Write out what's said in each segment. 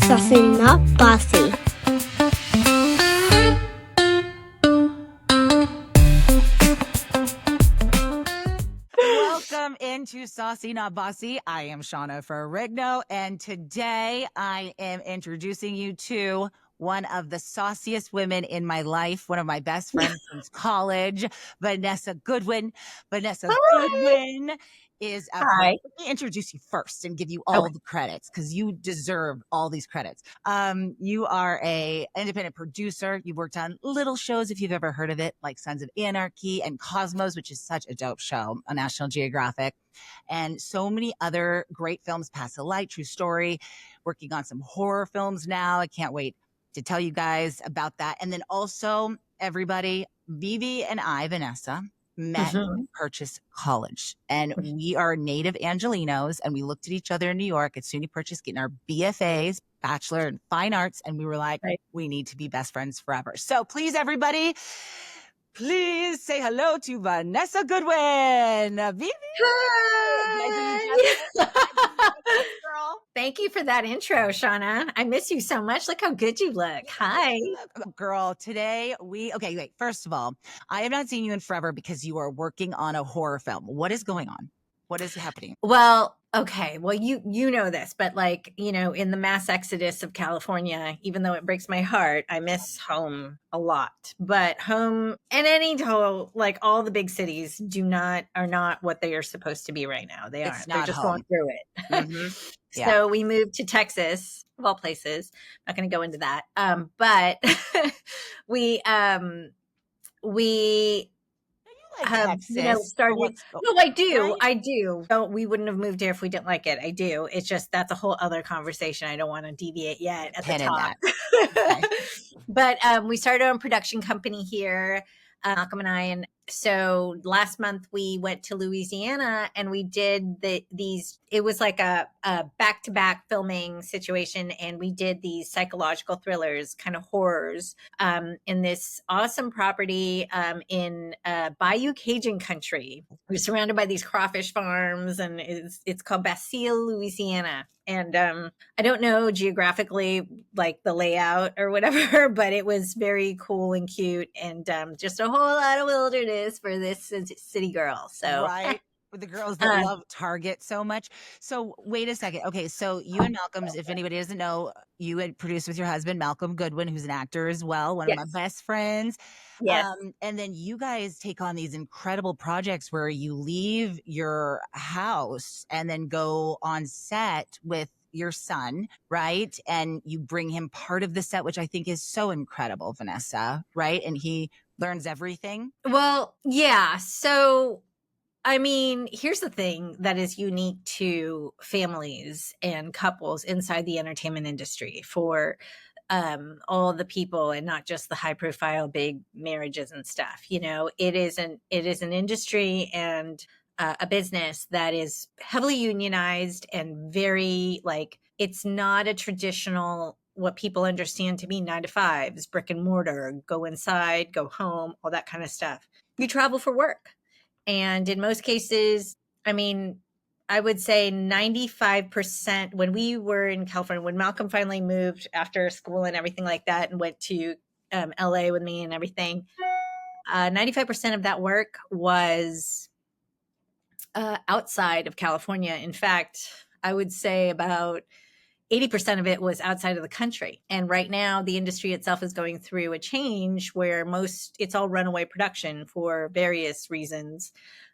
Saucy Not Bossy. Welcome into Saucy Not Bossy. I am Shanna Ferrigno, and today I am introducing you to one of the sauciest women in my life, one of my best friends since college, Vanessa Goodwin. Vanessa Goodwin is a Hi. Let me introduce you first and give you all the credits because you deserve all these credits. You are a independent producer. You've worked on little shows, if you've ever heard of it, like Sons of Anarchy and Cosmos, which is such a dope show on National Geographic, and so many other great films. Pass the Light, True Story, working on some horror films now. I can't wait to tell you guys about that. And then also, everybody, Vivi and I, Vanessa, met in Purchase College, and we are native Angelinos, and we looked at each other in New York at SUNY Purchase getting our BFAs, Bachelor in Fine Arts, and we were like, we need to be best friends forever. So please, everybody, please say hello to Vanessa Goodwin. Vivi. Hi. Girl. Thank you for that intro, Shanna. I miss you so much. Look how good you look. Hi. Girl, today wait, first of all, I have not seen you in forever because you are working on a horror film. What is going on? What is happening? Well, okay. Well, you know this, but like, in the mass exodus of California, even though it breaks my heart, I miss home a lot. But home and like all the big cities are not what they are supposed to be right now. They aren't. They're just going through it. Yeah. So we moved to Texas, of all places. I'm not going to go into that. But we have started. No, I do. Right? I do. So we wouldn't have moved here if we didn't like it. I do. It's just that's a whole other conversation. I don't want to deviate yet at the top. Okay. But we started our own production company here, Malcolm and I, and so last month we went to Louisiana and we did these. It was like a back-to-back filming situation, and we did these psychological thrillers, kind of horrors, in this awesome property in Bayou Cajun country. We're surrounded by these crawfish farms, and it's called Bastille, Louisiana. And I don't know geographically like the layout or whatever, but it was very cool and cute, and just a whole lot of wilderness for this city girl. So right. With the girls that love Target so much. So wait a second. Okay, so you and Malcolm's, if anybody doesn't know, you had produced with your husband, Malcolm Goodwin, who's an actor as well, one of my best friends. Yes. And then you guys take on these incredible projects where you leave your house and then go on set with your son, right? And you bring him part of the set, which I think is so incredible, Vanessa, right? And he learns everything. Well, yeah. So I mean, here's the thing that is unique to families and couples inside the entertainment industry for all the people, and not just the high profile big marriages and stuff. It is an industry and a business that is heavily unionized and very it's not a traditional what people understand to be 9 to 5s, brick and mortar, go inside, go home, all that kind of stuff. You travel for work. And in most cases, I mean, I would say 95% when we were in California, when Malcolm finally moved after school and everything like that and went to LA with me and everything, 95% of that work was outside of California. In fact, I would say about 80% of it was outside of the country. And right now the industry itself is going through a change where it's all runaway production for various reasons.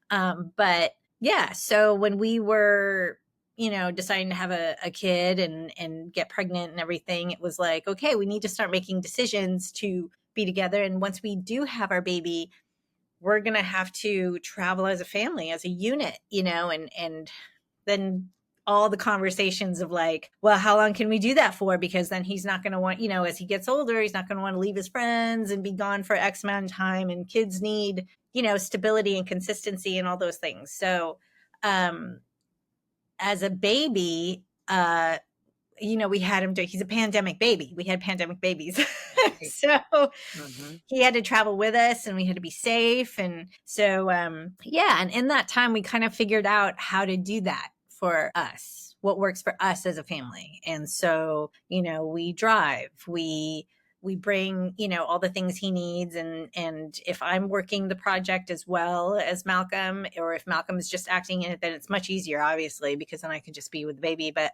But yeah, so when we were, deciding to have a kid and get pregnant and everything, it was like, okay, we need to start making decisions to be together. And once we do have our baby, we're going to have to travel as a family, as a unit, and then all the conversations of like, well, how long can we do that for? Because then he's not going to want, as he gets older, he's not going to want to leave his friends and be gone for X amount of time. And kids need, stability and consistency and all those things. So, as a baby, we had him he's a pandemic baby. We had pandemic babies. So he had to travel with us and we had to be safe. And so, and in that time, we kind of figured out how to do that for us. what works for us as a family. And so, you know, we drive, we bring, you know, all the things he needs. And if I'm working the project as well as Malcolm, or if Malcolm is just acting in it, then it's much easier, obviously, because then I can just be with the baby. But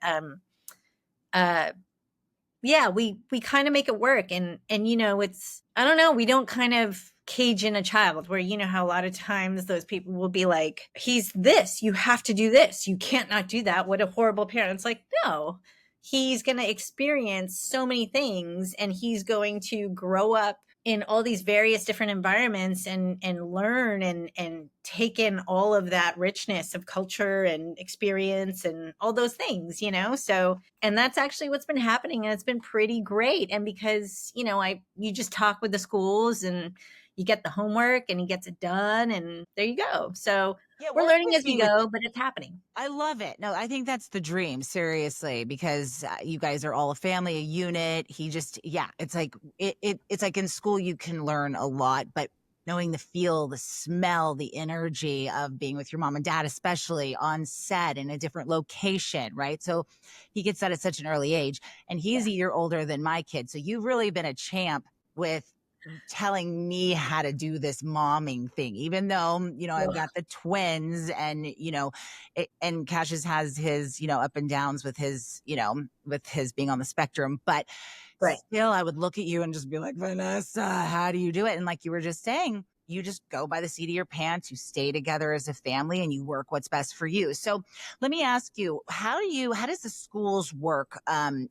yeah, we kind of make it work. And, you know, it's, I don't know, we don't kind of cage in a child where, you know, how a lot of times those people will be like, he's this, you have to do this, you can't not do that. What a horrible parent. It's like, no, he's going to experience so many things, and he's going to grow up in all these various different environments and learn and take in all of that richness of culture and experience and all those things, you know? So, and that's actually what's been happening. And it's been pretty great. And because, you know, you just talk with the schools and you get the homework and he gets it done, and there you go. So yeah, we're learning as we go, but it's happening. I love it. No, I think that's the dream, seriously, because you guys are all a family, a unit. He just, yeah, it's like, it's like in school you can learn a lot, but knowing the feel, the smell, the energy of being with your mom and dad, especially on set in a different location, right? So he gets that at such an early age, and he's a year older than my kid. So you've really been a champ with telling me how to do this momming thing, even though, you know, I've got the twins, and, you know, and Cassius has his, you know, up and downs with his, you know, with his being on the spectrum, but still I would look at you and just be like, Vanessa, how do you do it? And like you were just saying, you just go by the seat of your pants, you stay together as a family, and you work what's best for you. So let me ask you, how does the schools work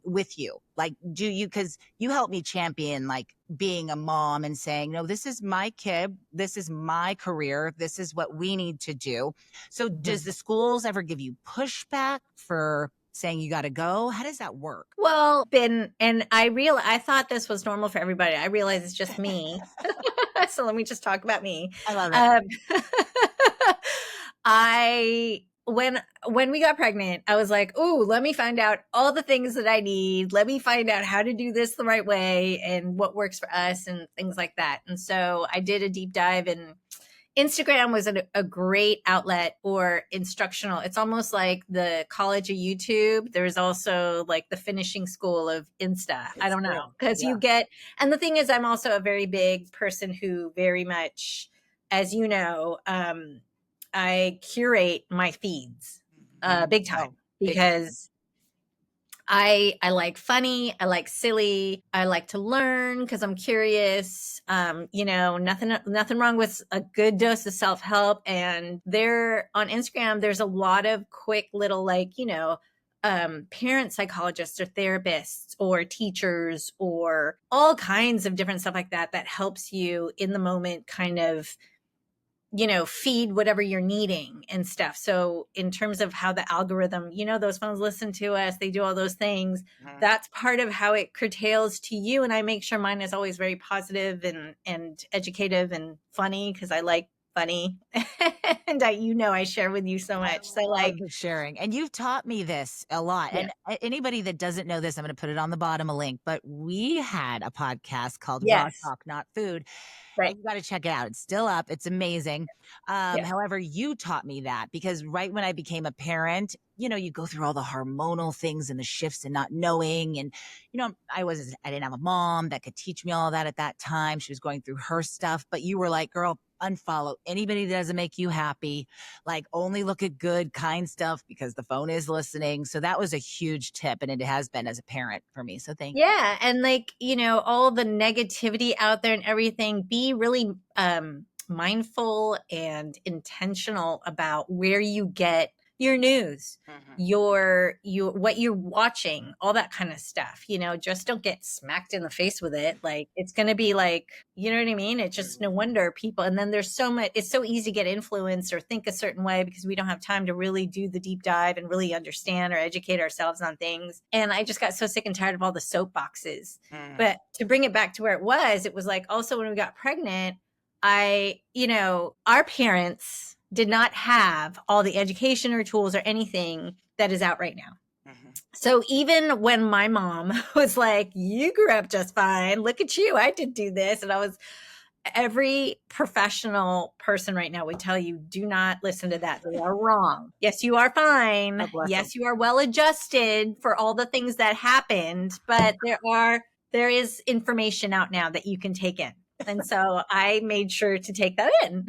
with you? Like, do you, because you help me champion like being a mom and saying, no, this is my kid, this is my career, this is what we need to do. So does the schools ever give you pushback for saying you got to go? How does that work? Well, I thought this was normal for everybody. I realize it's just me. So let me just talk about me. I love it. When we got pregnant, I was like, "Ooh, let me find out all the things that I need. Let me find out how to do this the right way and what works for us and things like that." And so I did a deep dive, and Instagram was a great outlet or instructional. It's almost like the college of YouTube. There's also like the finishing school of Insta. I don't know. Because you get, and the thing is, I'm also a very big person who very much, as you know, I curate my feeds big time, because I like funny, I like silly, I like to learn because I'm curious. You know, nothing wrong with a good dose of self-help. And there on Instagram, there's a lot of quick little, like, you know, parent psychologists or therapists or teachers or all kinds of different stuff like that helps you in the moment kind of, you know, feed whatever you're needing and stuff. So in terms of how the algorithm, you know, those phones listen to us, they do all those things. That's part of how it curtails to you. And I make sure mine is always very positive and educative and funny, because I like funny. And I share with you so much. So like sharing. And you've taught me this a lot. Yeah. And anybody that doesn't know this, I'm going to put it on the bottom, a link, but we had a podcast called Raw Talk, Not Food. Right. You got to check it out. It's still up. It's amazing. However, you taught me that, because right when I became a parent, you know, you go through all the hormonal things and the shifts and not knowing. And, you know, I didn't have a mom that could teach me all that at that time. She was going through her stuff, but you were like, girl, unfollow anybody that doesn't make you happy. Like, only look at good, kind stuff, because the phone is listening. So that was a huge tip, and it has been as a parent for me. So thank you. Yeah. And like, you know, all the negativity out there and everything, be really mindful and intentional about where you get your news, what you're watching, all that kind of stuff. You know, just don't get smacked in the face with it. Like, it's going to be like, you know what I mean? It's just no wonder people, and then there's so much, it's so easy to get influenced or think a certain way because we don't have time to really do the deep dive and really understand or educate ourselves on things. And I just got so sick and tired of all the soapboxes. But to bring it back to where it was like, also when we got pregnant, our parents did not have all the education or tools or anything that is out right now. So even when my mom was like, you grew up just fine, look at you, I did do this. And every professional person right now would tell you, do not listen to that. They are wrong. Yes, you are fine. Yes, you are well adjusted for all the things that happened, but there is information out now that you can take in. And so I made sure to take that in.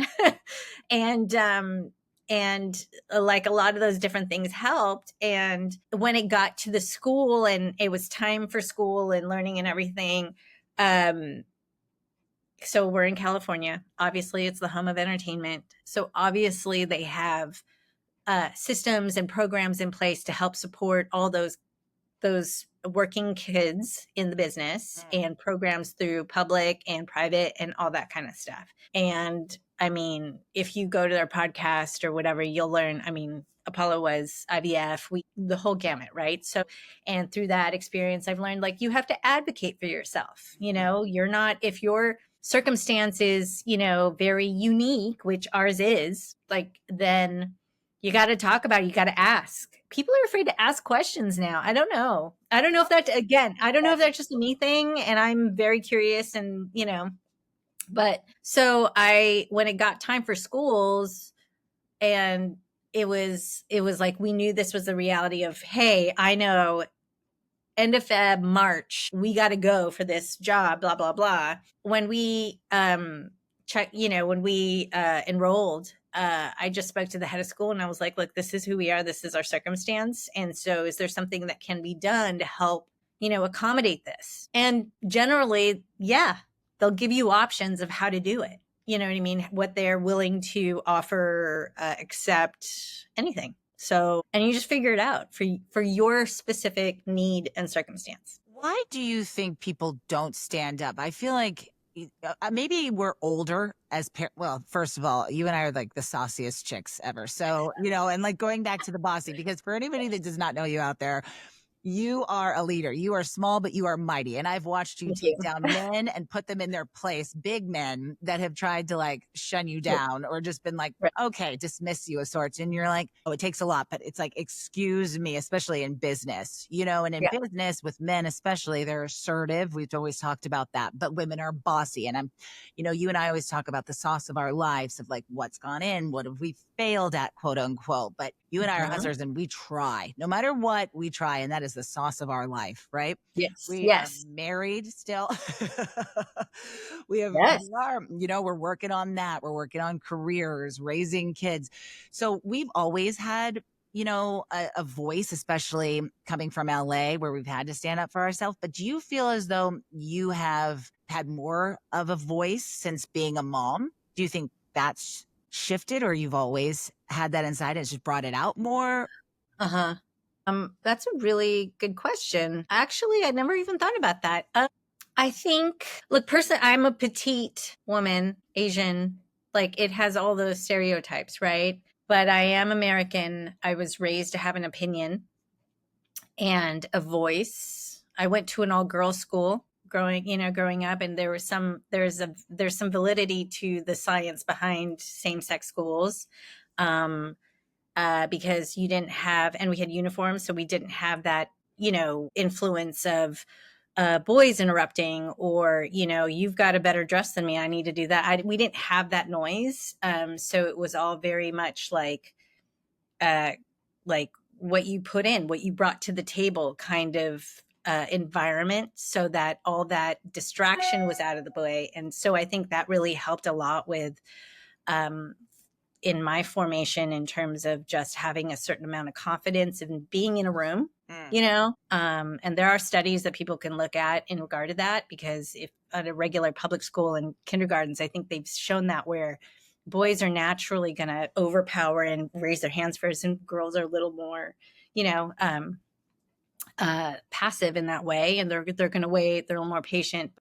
and like a lot of those different things helped. And when it got to the school and it was time for school and learning and everything, so we're in California. Obviously, it's the home of entertainment. So obviously, they have systems and programs in place to help support all those working kids in the business, and programs through public and private and all that kind of stuff. And I mean, if you go to their podcast or whatever, you'll learn. I mean, Apollo was IVF, the whole gamut, right? So, and through that experience, I've learned like you have to advocate for yourself. You know, you're not, if your circumstance is, you know, very unique, which ours is, like, then you got to talk about it. You got to ask. People are afraid to ask questions now. I don't know. I don't know if that, again, I don't know if that's just a me thing, and I'm very curious and, you know, but so when it got time for schools, and it was like, we knew this was the reality of, hey, I know end of Feb, March, we got to go for this job, blah, blah, blah. When we, when we enrolled, I just spoke to the head of school and I was like, look, this is who we are. This is our circumstance. And so is there something that can be done to help, you know, accommodate this? And generally, yeah, they'll give you options of how to do it. You know what I mean? What they're willing to offer, accept, anything. So, and you just figure it out for your specific need and circumstance. Why do you think people don't stand up? I feel like maybe we're older as well, first of all, you and I are like the sauciest chicks ever. So, you know, and like going back to the bossy, because for anybody that does not know you out there, you are a leader. You are small, but you are mighty. And I've watched you take down men and put them in their place, big men that have tried to like shun you down or just been like, okay, dismiss you of sorts. And you're like, oh, it takes a lot, but it's like, excuse me, especially in business, you know, and in business with men, especially, they're assertive. We've always talked about that, but women are bossy. And you know, you and I always talk about the sauce of our lives of like what's gone in, what have we failed at, quote unquote. But you and I are hustlers and we try, no matter what, we try. And that is the sauce of our life, right? Yes. We are married still. We are, you know, we're working on that. We're working on careers, raising kids. So we've always had, you know, a voice, especially coming from LA where we've had to stand up for ourselves. But do you feel as though you have had more of a voice since being a mom? Do you think that's shifted, or you've always had that inside and it's just brought it out more? That's a really good question. Actually, I never even thought about that. I think, look, personally, I'm a petite woman, Asian, like it has all those stereotypes, right? But I am American. I was raised to have an opinion and a voice. I went to an all-girls school growing up, and there's some validity to the science behind same-sex schools. Because you didn't have, and we had uniforms, so we didn't have that, you know, influence of boys interrupting, or, you know, you've got a better dress than me, I need to do that. We didn't have that noise. So it was all very much like what you put in, what you brought to the table kind of environment, so that all that distraction was out of the way. And so I think that really helped a lot with in my formation, in terms of just having a certain amount of confidence in being in a room, you know, and there are studies that people can look at in regard to that, because if at a regular public school and kindergartens, I think they've shown that where boys are naturally going to overpower and raise their hands first, and girls are a little more, you know, passive in that way, and they're going to wait, they're a little more patient.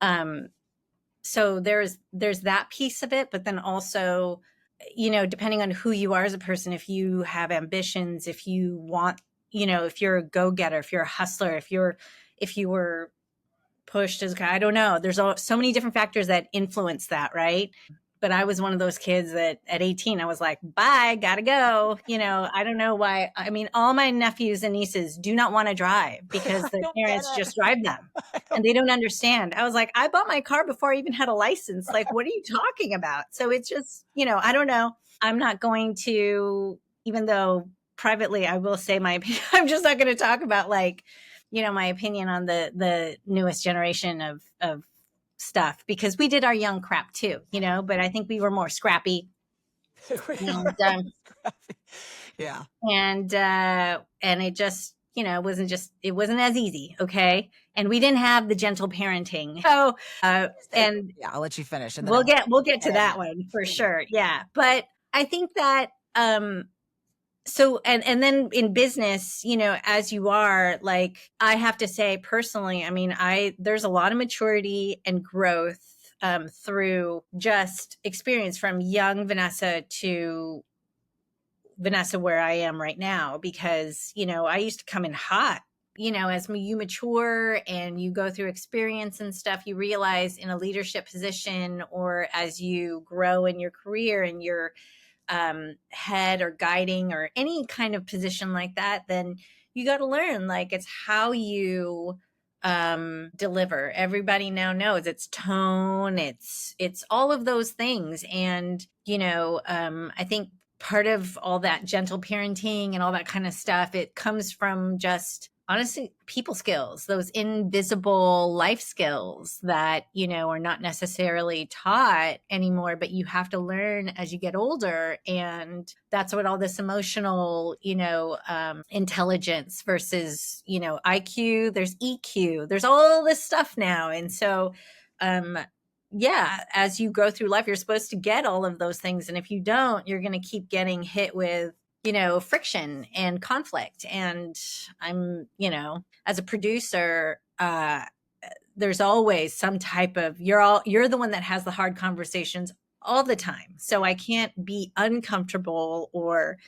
So there's that piece of it, but then also, you know, depending on who you are as a person, if you have ambitions, if you want, you know, if you're a go-getter, if you're a hustler, if you were pushed as, I don't know, there's so many different factors that influence that, right? But I was one of those kids that at 18, I was like, bye, gotta go. I don't know why. I mean, all my nephews and nieces do not want to drive because their parents just drive them and they don't understand. I was like, I bought my car before I even had a license. Like, what are you talking about? So it's just, I don't know. I'm not going to, even though privately I will say my opinion, I'm just not going to talk about like, my opinion on the newest generation of stuff, because we did our young crap too, but I think we were more scrappy. Yeah. And it just, it wasn't as easy. Okay. And we didn't have the gentle parenting. So, and yeah, I'll let you finish. And then we'll get to that one for sure. Yeah. But I think that, so, and then in business, as you are, like, I have to say personally, I mean, there's a lot of maturity and growth through just experience from young Vanessa to Vanessa where I am right now, because, I used to come in hot. As you mature and you go through experience and stuff, you realize in a leadership position, or as you grow in your career and your head or guiding or any kind of position like that, then you got to learn, like, it's how you deliver. Everybody now knows it's tone, it's all of those things. And, I think part of all that gentle parenting and all that kind of stuff, it comes from just honestly people skills, those invisible life skills that, are not necessarily taught anymore, but you have to learn as you get older. And that's what all this emotional, intelligence versus, IQ, there's EQ, there's all this stuff now. And so, yeah, as you go through life, you're supposed to get all of those things. And if you don't, you're going to keep getting hit with, friction and conflict. And I'm, as a producer, there's always some type of, you're the one that has the hard conversations all the time. So I can't be uncomfortable or,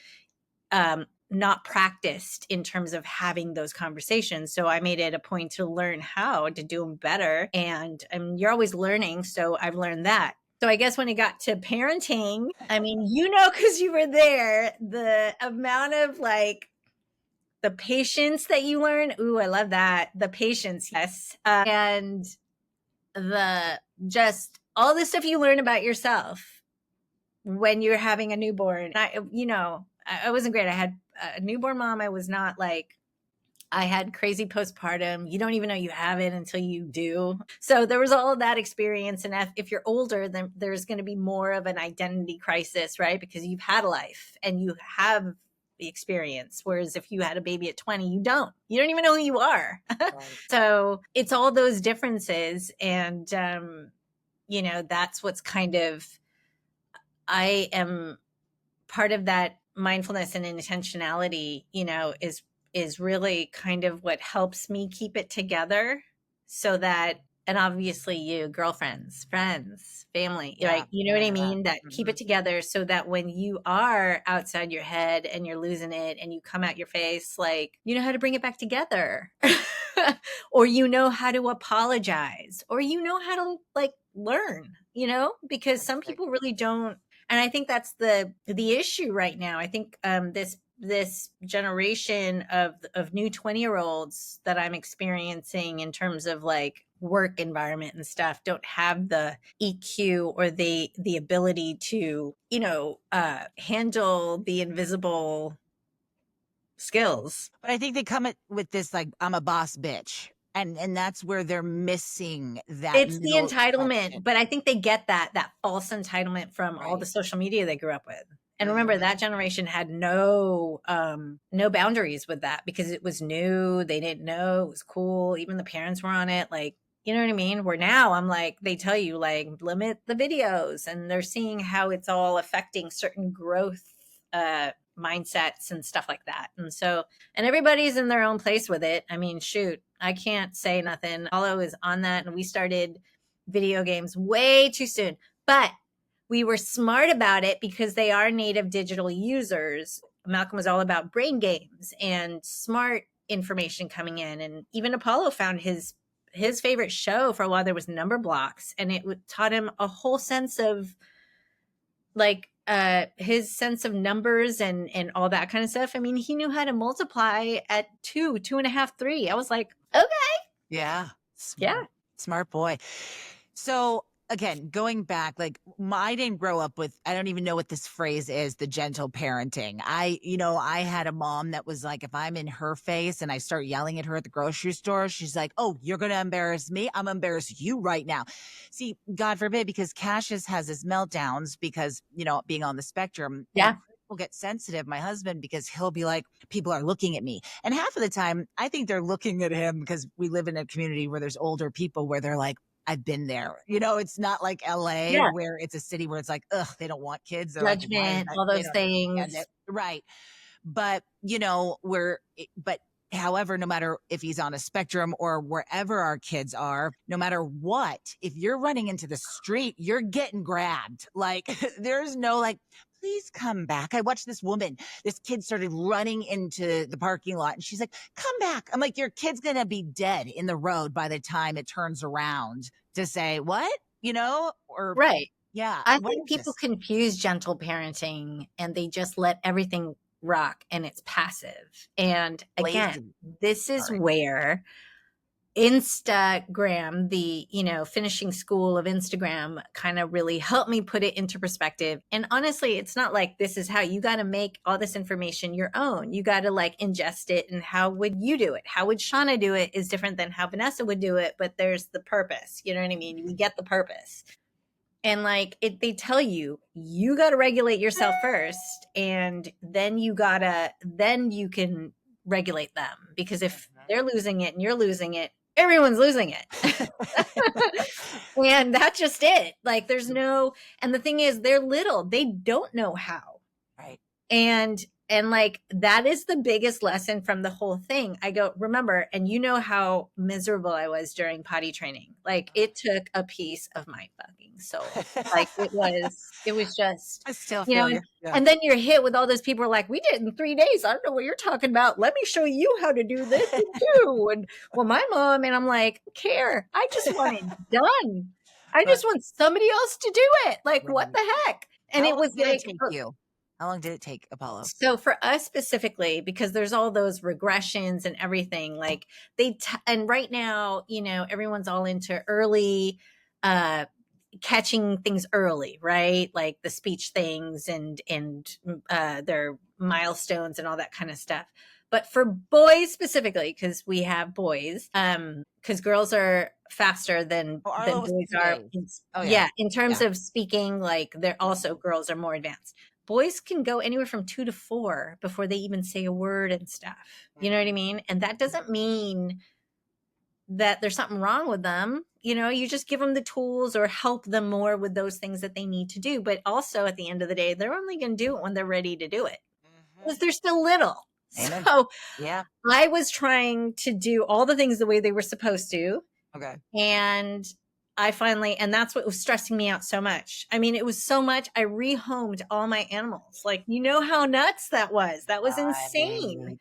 not practiced in terms of having those conversations. So I made it a point to learn how to do them better. And you're always learning. So I've learned that. So I guess when it got to parenting, I mean, because you were there, the amount of like the patience that you learn. Ooh, I love that. The patience. Yes. And the just all the stuff you learn about yourself when you're having a newborn. I wasn't great. I had a newborn mom. I was not like, I had crazy postpartum. You don't even know you have it until you do. So there was all of that experience. And if you're older, then there's going to be more of an identity crisis, right? Because you've had a life and you have the experience. Whereas if you had a baby at 20, you don't even know who you are. Right. So it's all those differences. And, that's what's kind of, I am part of that mindfulness and intentionality, is really kind of what helps me keep it together, so that, and obviously you girlfriends, friends, family, yeah, like, what I mean? That keep it together so that when you are outside your head and you're losing it and you come out your face, like, you know how to bring it back together or how to apologize, or how to like learn, because some people really don't. And I think that's the issue right now. I think this generation of new 20-year-olds that I'm experiencing in terms of like work environment and stuff don't have the EQ or the ability to, handle the invisible skills. But I think they come with this like, I'm a boss bitch. And that's where they're missing that. It's the entitlement, section. But I think they get that false entitlement from all the social media they grew up with. And remember, that generation had no boundaries with that because it was new. They didn't know it was cool. Even the parents were on it. Like, you know what I mean? Where now I'm like, they tell you like limit the videos, and they're seeing how it's all affecting certain growth mindsets and stuff like that. And so, and everybody's in their own place with it. I mean, shoot, I can't say nothing. Apollo is on that, and we started video games way too soon, but we were smart about it because they are native digital users. Malcolm was all about brain games and smart information coming in. And even Apollo found his favorite show for a while there was Number Blocks, and it taught him a whole sense of like his sense of numbers and all that kind of stuff. I mean, he knew how to multiply at 2.5, 3. I was like, okay. Yeah. Yeah. Smart boy. So again, going back, like I didn't grow up with, I don't even know what this phrase is, the gentle parenting. I had a mom that was like, if I'm in her face and I start yelling at her at the grocery store, she's like, oh, you're going to embarrass me. I'm embarrass you right now. See, God forbid, because Cassius has his meltdowns because, being on the spectrum. Yeah. Will get sensitive, my husband, because he'll be like, people are looking at me. And half of the time, I think they're looking at him because we live in a community where there's older people where they're like, I've been there. It's not like LA where it's a city where it's like, ugh, they don't want kids. They're judgment, like, all those things. Right. But, but however, no matter if he's on a spectrum or wherever our kids are, no matter what, if you're running into the street, you're getting grabbed. Like there's no like, please come back. I watched this kid started running into the parking lot and she's like, come back. I'm like, your kid's going to be dead in the road by the time it turns around to say what, or right. Yeah. I think people confuse gentle parenting and they just let everything rock and it's passive. And again, this is where Instagram, the, finishing school of Instagram kind of really helped me put it into perspective. And honestly, it's not like this is how you got to make all this information your own. You got to like ingest it. And how would you do it? How would Shanna do it is different than how Vanessa would do it. But there's the purpose. You know what I mean? We get the purpose. And like they tell you got to regulate yourself first. And then you can regulate them, because if they're losing it and you're losing it, everyone's losing it. And that's just it. Like there's and the thing is they're little, they don't know how. Right. And like, that is the biggest lesson from the whole thing. I go, remember, and you know how miserable I was during potty training. Like it took a piece of my fucking soul. Like it was just, I still feel you. Yeah. And then you're hit with all those people are like, we did it in 3 days. I don't know what you're talking about. Let me show you how to do this and do. And well, my mom, and I'm like, care. I just want it done. I just want somebody else to do it. Like, what the heck? And how it was like, how long did it take, Apollo? So for us specifically, because there's all those regressions and everything, like and right now, everyone's all into early, catching things early, right? Like the speech things and their milestones and all that kind of stuff. But for boys specifically, because we have boys, because girls are faster than boys are. In terms of speaking, like they're also, girls are more advanced. Boys can go anywhere from 2 to 4 before they even say a word and stuff. You know what I mean? And that doesn't mean that there's something wrong with them. You just give them the tools or help them more with those things that they need to do. But also at the end of the day, they're only going to do it when they're ready to do it, because they're still little. Amen. So yeah, I was trying to do all the things the way they were supposed to. Okay. And I finally, and that's what was stressing me out so much. I mean, it was so much. I rehomed all my animals. Like, how nuts that was. That was insane.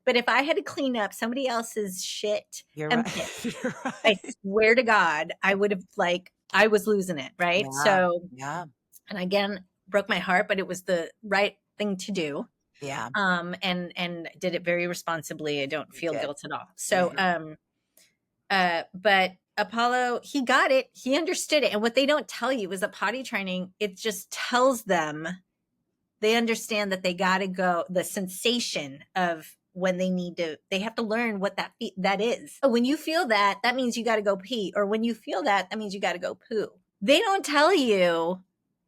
But if I had to clean up somebody else's shit, You're right. I swear to God, I would have, I was losing it. Right. Yeah. So, yeah. And again, broke my heart, but it was the right thing to do. Yeah. And did it very responsibly. I don't feel guilt at all. So, but Apollo, he got it. He understood it. And what they don't tell you is that potty training, it just tells them, they understand that they got to go, the sensation of when they have to learn what that is. So when you feel that means you got to go pee. Or when you feel that means you got to go poo. They don't tell you.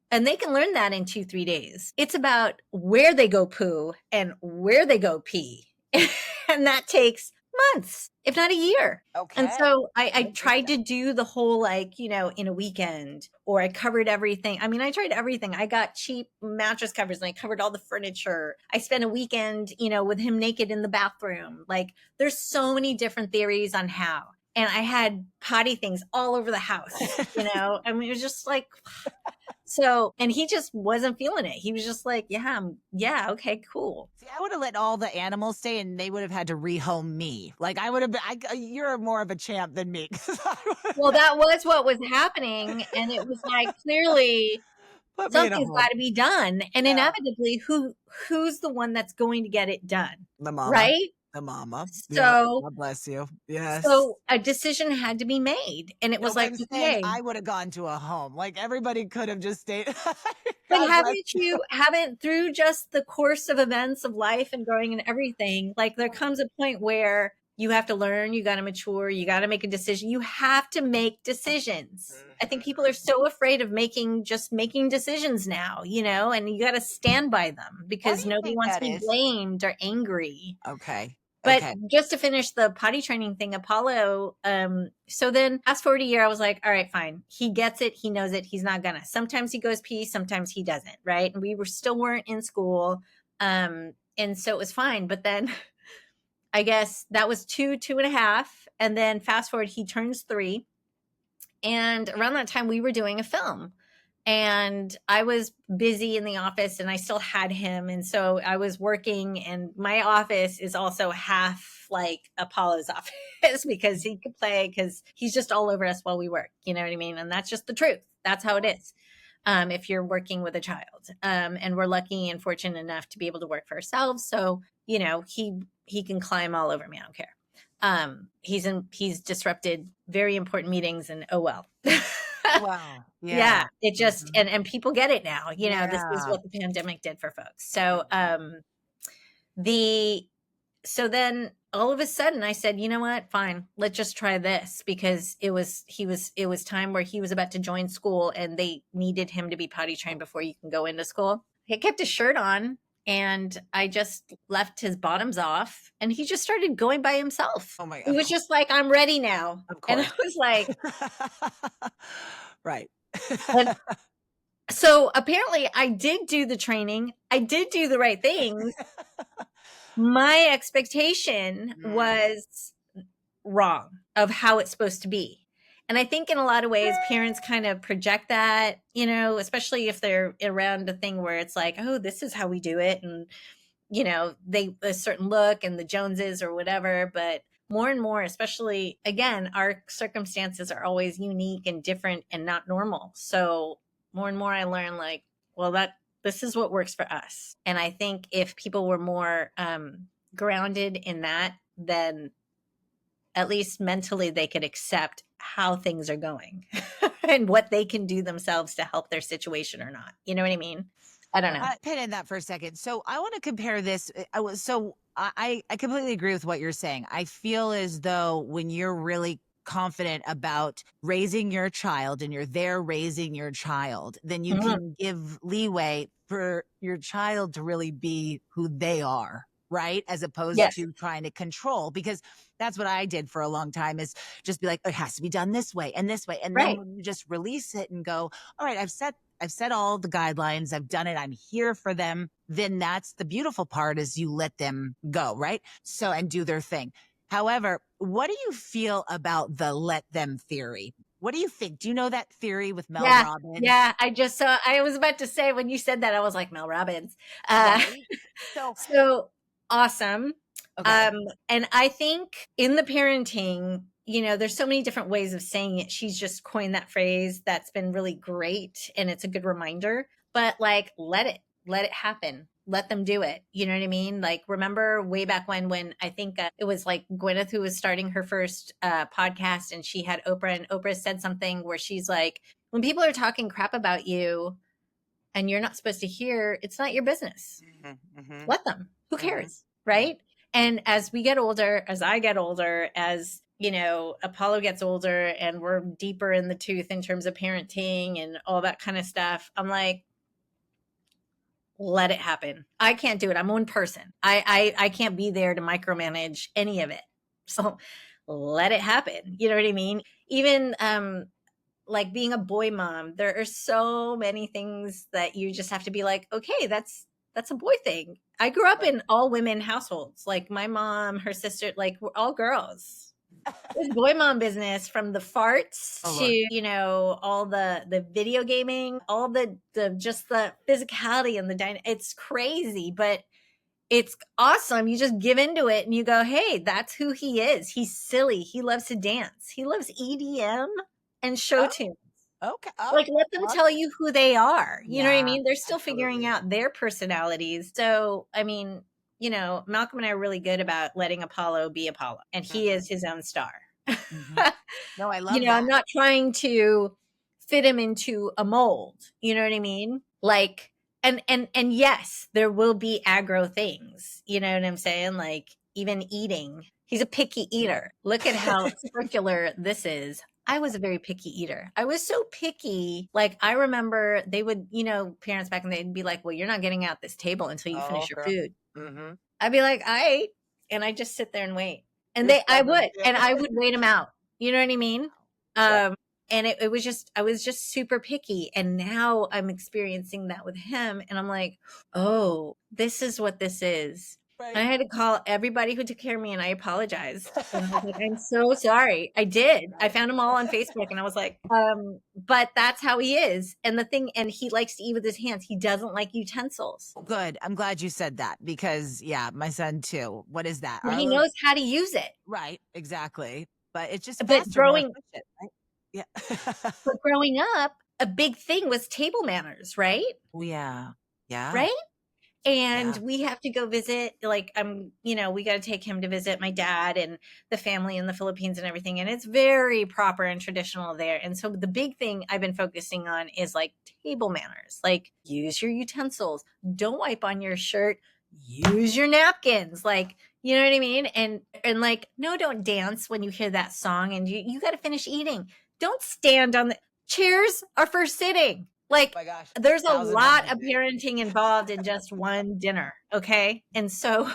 And they can learn that in 2-3 days. It's about where they go poo and where they go pee. And that takes months, if not a year. Okay. And so I tried to do the whole, in a weekend, or I covered everything. I mean, I tried everything. I got cheap mattress covers and I covered all the furniture. I spent a weekend, with him naked in the bathroom. Like, there's so many different theories on how. And I had potty things all over the house, I mean, it was just like, so, and he just wasn't feeling it. He was just like, yeah, okay, cool. See, I would have let all the animals stay and they would have had to rehome me. Like I would have been, you're more of a champ than me. Well, that was what was happening. And it was like, clearly Something's got to be done. And inevitably, who's the one that's going to get it done? The mama. Right? The mama. So, God bless you. Yes. So a decision had to be made. And it was like, okay. I would have gone to a home. Like everybody could have just stayed. But haven't through just the course of events of life and growing and everything, like there comes a point where you have to learn, you got to mature, you got to make a decision. You have to make decisions. I think people are so afraid of making decisions now, and you got to stand by them because nobody wants to be blamed or angry. Okay. But just to finish the potty training thing, Apollo, so then fast forward a year, I was like, all right, fine. He gets it. He knows it. He's not gonna. Sometimes he goes pee, sometimes he doesn't, right? And we still weren't in school. And so it was fine. But then I guess that was 2.5. And then fast forward, he turns 3. And around that time, we were doing a film. And I was busy in the office and I still had him. And so I was working, and my office is also half like Apollo's office because he could play, because he's just all over us while we work. You know what I mean? And that's just the truth. That's how it is. If you're working with a child, and we're lucky and fortunate enough to be able to work for ourselves. So, he can climb all over me. I don't care. He's disrupted very important meetings, and oh well. Wow. Yeah. It just, and people get it now, this is what the pandemic did for folks. So, so then all of a sudden I said, you know what, fine, let's just try this, because it was time where he was about to join school and they needed him to be potty trained before you can go into school. He kept his shirt on and I just left his bottoms off and he just started going by himself. Oh my God. It was just like, I'm ready now. Of course. And I was like, right. So apparently I did do the training. I did do the right things. My expectation was wrong of how it's supposed to be. And I think in a lot of ways, parents kind of project that, especially if they're around a thing where it's like, oh, this is how we do it. And, a certain look and the Joneses or whatever. But more and more, especially, again, our circumstances are always unique and different and not normal. So more and more I learn like, well, this is what works for us. And I think if people were more grounded in that, then at least mentally they could accept how things are going and what they can do themselves to help their situation or not. You know what I mean? I don't know. Pin in that for a second. So I want to compare this. I completely agree with what you're saying. I feel as though when you're really confident about raising your child and you're there raising your child, then you can give leeway for your child to really be who they are, right? As opposed to trying to control, because that's what I did for a long time, is just be like, it has to be done this way and this way. And then when you just release it and go, all right, I've set all the guidelines, I've done it, I'm here for them. Then that's the beautiful part, is you let them go, right? So, and do their thing. However, what do you feel about the let them theory? What do you think? Do you know that theory with Mel Robbins? Yeah, I was about to say, when you said that, I was like, Mel Robbins. Right? So awesome. Okay. And I think in the parenting, there's so many different ways of saying it. She's just coined that phrase that's been really great. And it's a good reminder, but like, let it happen. Let them do it. You know what I mean? Like, remember way back when I think it was like Gwyneth who was starting her first podcast, and she had Oprah, and Oprah said something where she's like, when people are talking crap about you and you're not supposed to hear, it's not your business. Let them. Who cares? Right? And as we get older, as I get older, as Apollo gets older and we're deeper in the tooth in terms of parenting and all that kind of stuff, I'm like, let it happen. I can't do it. I'm one person. I can't be there to micromanage any of it. So let it happen. You know what I mean? Even like being a boy mom, there are so many things that you just have to be like, okay, that's a boy thing. I grew up in all women households. Like my mom, her sister, like we're all girls. This boy mom business, from the farts to, all the video gaming, all the just the physicality and it's crazy, but it's awesome. You just give into it and you go, hey, that's who he is. He's silly. He loves to dance. He loves EDM and show tunes. Okay. Like, let them tell you who they are. You know what I mean? They're still absolutely. figuring out their personalities. So, I mean, you know, Malcolm and I are really good about letting Apollo be Apollo, and he is his own star. No, I You love know, that. I'm not trying to fit him into a mold. You know what I mean? Like, and yes, there will be aggro things. You know what I'm saying? Like, even eating. He's a picky eater. Look at how circular this is. I was a very picky eater. I was so picky. Like, I remember they would, you know, parents back in the day would be like, well, you're not getting out this table until you finish your food. I'd be like, I, and I just sit there and wait. And I would wait them out. You know what I mean? And it was just, I was just super picky. And now I'm experiencing that with him. And I'm like, oh, this is what this is. Right. I had to call everybody who took care of me and I apologized. And I was like, I'm so sorry. I did. I found them all on Facebook and I was like, but that's how he is. And the thing, and he likes to eat with his hands. He doesn't like utensils. Good. I'm glad you said that because my son too. What is that? He knows how to use it. Right. Exactly. But it's just but faster, more efficient, right? Yeah. But growing up, a big thing was table manners, right? Yeah. Yeah. Right? And we have to go visit, like, you know, we got to take him to visit my dad and the family in the Philippines and everything. And it's very proper and traditional there. And so the big thing I've been focusing on is like table manners, like use your utensils, don't wipe on your shirt, use your napkins, like, you know what I mean? And like, no, don't dance when you hear that song and you got to finish eating. Don't stand on the chairs are for sitting. Like, oh my gosh, there's a lot of parenting involved in just one dinner. Okay. And so,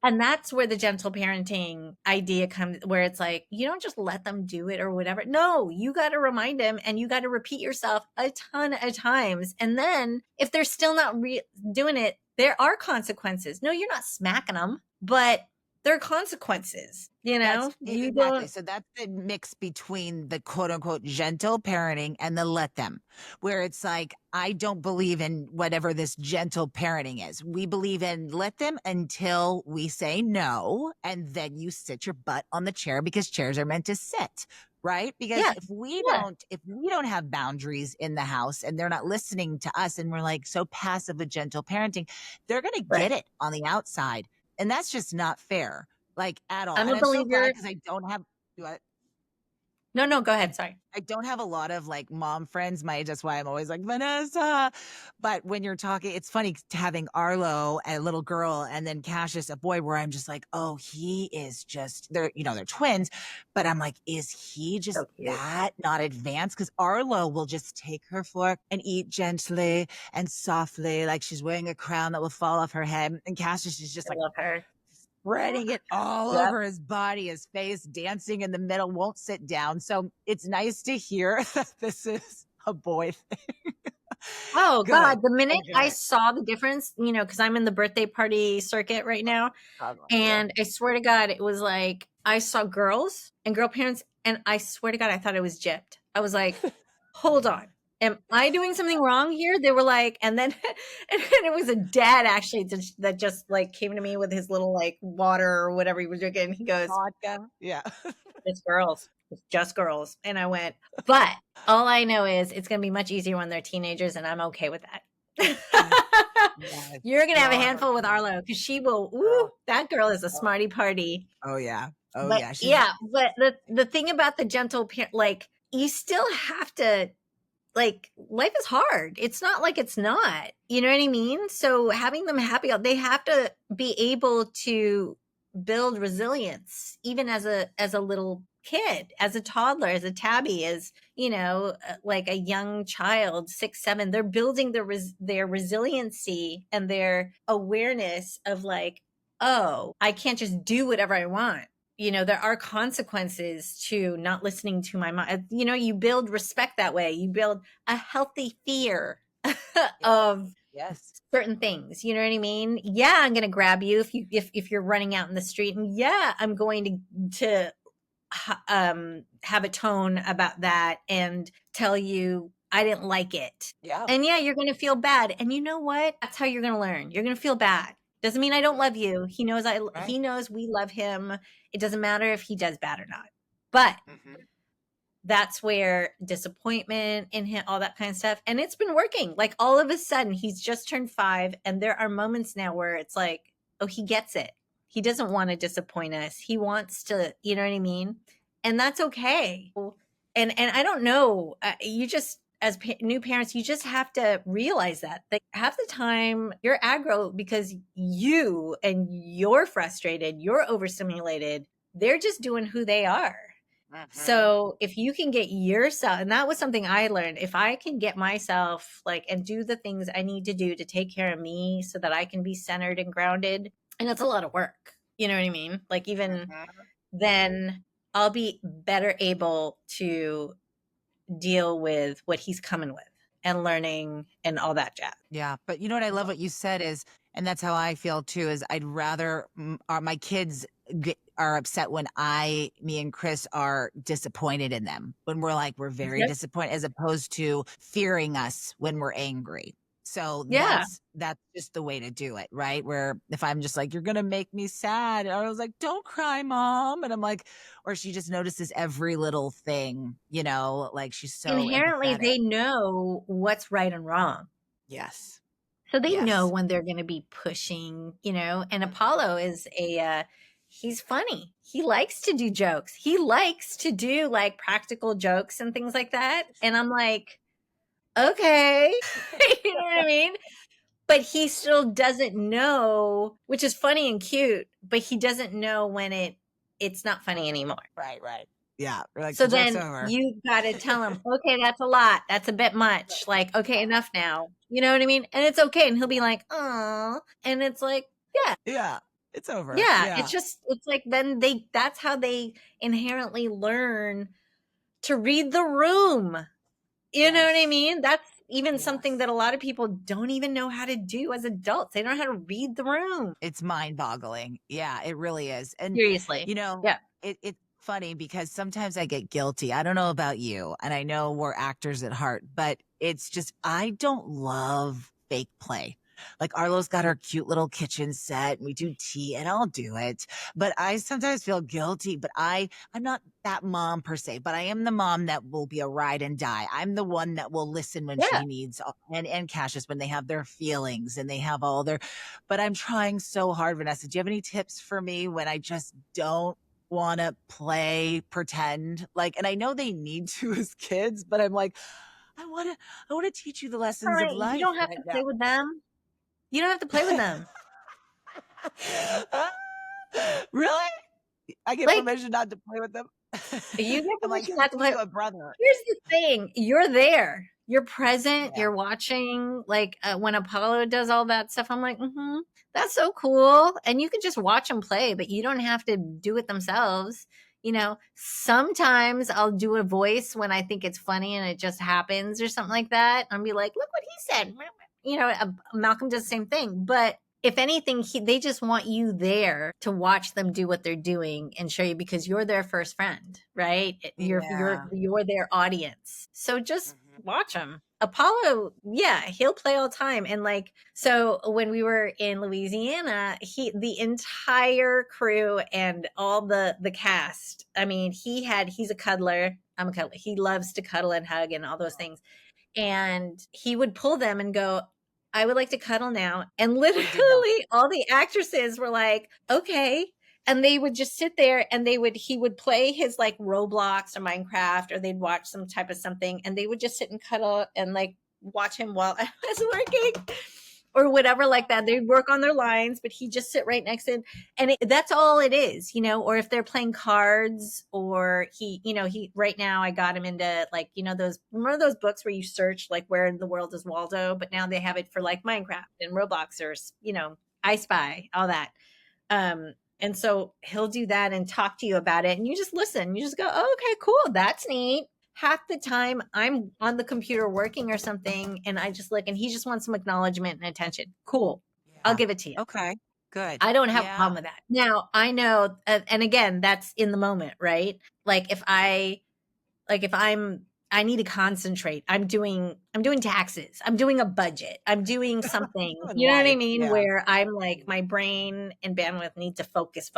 and that's where the gentle parenting idea comes, where it's like, you don't just let them do it or whatever. No, you got to remind them and you got to repeat yourself a ton of times. And then if they're still not doing it, there are consequences. No, you're not smacking them, but there are consequences, you know? Exactly. So that's the mix between the quote unquote gentle parenting and the let them, where it's like, I don't believe in whatever this gentle parenting is. We believe in let them until we say no. And then you sit your butt on the chair because chairs are meant to sit. Right. Because if we don't have boundaries in the house and they're not listening to us and we're like so passive with gentle parenting, they're going to get it on the outside. And that's just not fair, like at all. I'm and a believer because I don't have what? No, go ahead. Sorry. I don't have a lot of like mom friends my age. That's why I'm always like, Vanessa. But when you're talking, it's funny having Arlo, a little girl, and then Cassius, a boy, where I'm just like, oh, he is just, they're twins. But I'm like, is he just that not advanced? Because Arlo will just take her fork and eat gently and softly, like she's wearing a crown that will fall off her head. And Cassius is just love her. Spreading it all over his body, his face, dancing in the middle, won't sit down. So it's nice to hear that this is a boy thing. Oh, God. The minute I saw the difference, you know, because I'm in the birthday party circuit right now. And I swear to God, it was like I saw girls and girl parents. And I swear to God, I thought I was gypped. I was like, hold on. Am I doing something wrong here? They were like, and then it was a dad actually that just like came to me with his little like water or whatever he was drinking. He goes, vodka. Yeah. It's girls. It's just girls. And I went, but all I know is it's going to be much easier when they're teenagers and I'm okay with that. Yes, you're going to have a handful with Arlo because she will, that girl is a smarty party. Oh yeah. Oh but, yeah. But the thing about the gentle parent, like you still have to, like life is hard. It's not like it's not, you know what I mean? So having them happy, they have to be able to build resilience, even as a little kid, as a toddler, as a tabby, as, you know, like a young child, 6, 7, they're building their resiliency and their awareness of like, oh, I can't just do whatever I want. You know, there are consequences to not listening to my mom. You know, you build respect that way. You build a healthy fear of certain things. You know what I mean? Yeah, I'm going to grab you if you're running out in the street, and yeah, I'm going to have a tone about that and tell you I didn't like it. Yeah, and yeah, you're going to feel bad. And you know what? That's how you're going to learn. You're going to feel bad. Doesn't mean I don't love you. He knows he knows we love him. It doesn't matter if he does bad or not. But that's where disappointment in him, all that kind of stuff. And it's been working. Like all of a sudden he's just turned 5. And there are moments now where it's like, oh, he gets it. He doesn't want to disappoint us. He wants to, you know what I mean? And that's okay. And I don't know, you just, as new parents, you just have to realize that half the time you're aggro because you're frustrated, you're overstimulated. They're just doing who they are. So if you can get yourself, and that was something I learned, if I can get myself like, and do the things I need to do to take care of me so that I can be centered and grounded, and it's a lot of work, you know what I mean? Like even then I'll be better able to deal with what he's coming with and learning and all that jazz. Yeah. But you know what I love what you said is, and that's how I feel too, is I'd rather my kids are upset when me and Chris are disappointed in them, when we're very disappointed, as opposed to fearing us when we're angry. So that's just the way to do it, right? Where if I'm just like, you're going to make me sad. And I was like, don't cry, Mom. And I'm like, or she just notices every little thing, like she's so inherently empathetic. They know what's right and wrong. Yes. So they know when they're going to be pushing, and Apollo is he's funny. He likes to do jokes. He likes to do like practical jokes and things like that. And I'm like, okay, you know what I mean? But he still doesn't know, which is funny and cute, but he doesn't know when it's not funny anymore. Right. Yeah. Like, so then you got to tell him, okay, that's a lot. That's a bit much. Like, okay, enough now. You know what I mean? And it's okay. And he'll be like, oh, and it's like, yeah. Yeah. It's over. Yeah. It's like, then that's how they inherently learn to read the room. You know what I mean? That's even something that a lot of people don't even know how to do as adults. They don't know how to read the room. It's mind-boggling. Yeah, it really is. And seriously, it's funny because sometimes I get guilty. I don't know about you, and I know we're actors at heart, but it's just, I don't love fake play. Like Arlo's got her cute little kitchen set and we do tea and I'll do it. But I sometimes feel guilty, but I'm not that mom per se, but I am the mom that will be a ride and die. I'm the one that will listen when she needs, and Cassius when they have their feelings and they have all their, but I'm trying so hard. Vanessa, do you have any tips for me when I just don't want to pretend like, and I know they need to as kids, but I'm like, I want to teach you the lessons of life. You don't have to play with them. You don't have to play with them. Really? I get permission not to play with them? You get permission not to play with a brother. Here's the thing. You're there. You're present. Yeah. You're watching. Like when Apollo does all that stuff, I'm like, that's so cool. And you can just watch them play, but you don't have to do it themselves. Sometimes I'll do a voice when I think it's funny and it just happens or something like that. I'll be like, look what he said. Malcolm does the same thing. But if anything, they just want you there to watch them do what they're doing and show you, because you're their first friend, right? You're their audience. So just watch them. Apollo, he'll play all the time. And so when we were in Louisiana, the entire crew and all the cast, I mean, he's a cuddler. I'm a cuddler. He loves to cuddle and hug and all those things. And he would pull them and go, I would like to cuddle now. And literally all the actresses were like, okay. And they would just sit there and he would play his Roblox or Minecraft, or they'd watch some type of something and they would just sit and cuddle and watch him while I was working or whatever like that. They'd work on their lines, but he'd just sit right next to him. And that's all it is, or if they're playing cards, or he right now I got him into remember those books where you search where in the world is Waldo, but now they have it for Minecraft and Roblox or, I Spy, all that. And so he'll do that and talk to you about it. And you just listen, you just go, oh, okay, cool. That's neat. Half the time I'm on the computer working or something and I just look and he just wants some acknowledgement and attention. Cool. Yeah. I'll give it to you. Okay, good. I don't have a problem with that. Now I know, and again, that's in the moment, right? If I'm I need to concentrate. I'm doing taxes. I'm doing a budget. I'm doing something, you know what I mean? Yeah. Where I'm like, my brain and bandwidth need to focus.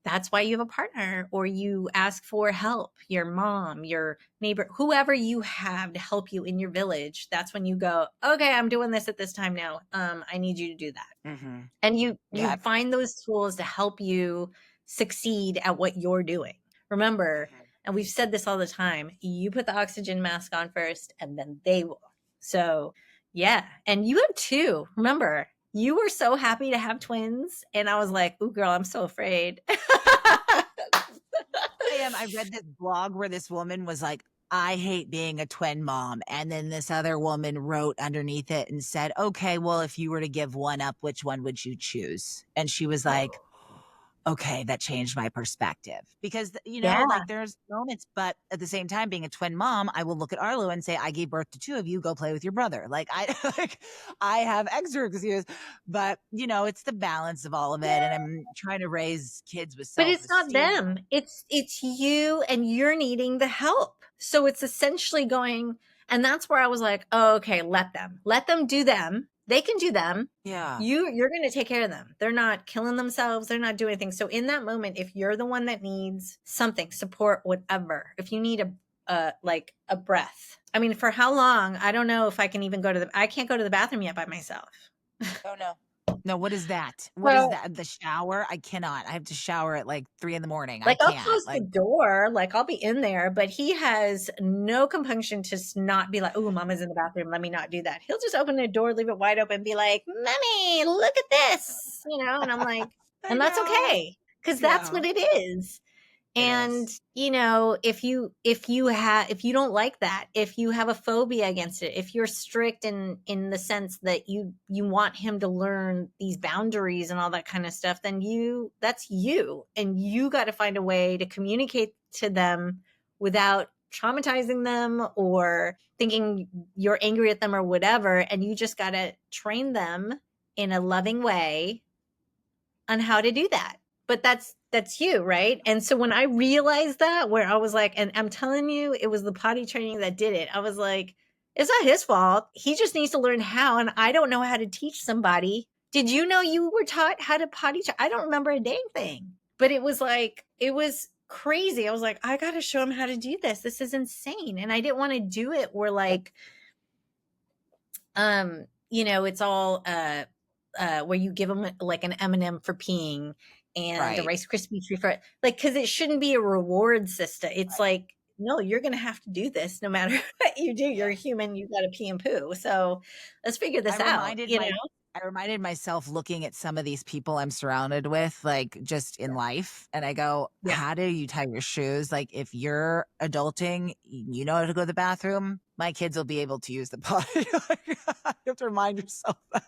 That's why you have a partner, or you ask for help, your mom, your neighbor, whoever you have to help you in your village. That's when you go, okay, I'm doing this at this time now. I need you to do that. Mm-hmm. And you find those tools to help you succeed at what you're doing. Remember, and we've said this all the time, you put the oxygen mask on first and then they will. So yeah. And you have two. Remember, you were so happy to have twins. And I was like, ooh, girl, I'm so afraid. I am. I read this blog where this woman was like, I hate being a twin mom. And then this other woman wrote underneath it and said, okay, well, if you were to give one up, which one would you choose? And she was like, okay, that changed my perspective, because, you know, like there's moments, but at the same time, being a twin mom, I will look at Arlo and say, I gave birth to two of you, go play with your brother. Like I have extra excuse, but you know, it's the balance of all of it. And I'm trying to raise kids with self-esteem. But it's not them. It's you, and you're needing the help. So it's essentially going, and that's where I was like, oh, okay, let them do them. They can do them. Yeah. You're going to take care of them. They're not killing themselves. They're not doing anything. So in that moment, if you're the one that needs something, support, whatever, if you need like a breath, I mean, for how long? I don't know if I can even I can't go to the bathroom yet by myself. Oh no. No, what is that? What is that? The shower? I cannot. I have to shower at like 3 a.m. Like I'll close the door, like I'll be in there, but he has no compunction to not be like, oh, mama's in the bathroom, let me not do that. He'll just open the door, leave it wide open, be like, mommy, look at this, you know? And I'm like, and that's okay, because that's what it is. And, you know, if you don't like that, if you have a phobia against it, if you're strict in the sense that you want him to learn these boundaries and all that kind of stuff, then that's you. And you got to find a way to communicate to them without traumatizing them or thinking you're angry at them or whatever. And you just got to train them in a loving way on how to do that. But that's you, right? And so when I realized that, where I was like, and I'm telling you, it was the potty training that did it. I was like, it's not his fault. He just needs to learn how. And I don't know how to teach somebody. Did you know you were taught how to potty train? I don't remember a dang thing. But it was like, it was crazy. I was like, I got to show him how to do this. This is insane. And I didn't want to do it where like, you know, it's all where you give them like an M&M for peeing and a Rice Krispie treat for it, like, because it shouldn't be a reward system. It's like, no, you're going to have to do this no matter what you do. You're a human. You got to pee and poo. So let's figure this out. You know? I reminded myself looking at some of these people I'm surrounded with, like just in life. And I go, how do you tie your shoes? Like if you're adulting, you know how to go to the bathroom. My kids will be able to use the potty. You have to remind yourself that.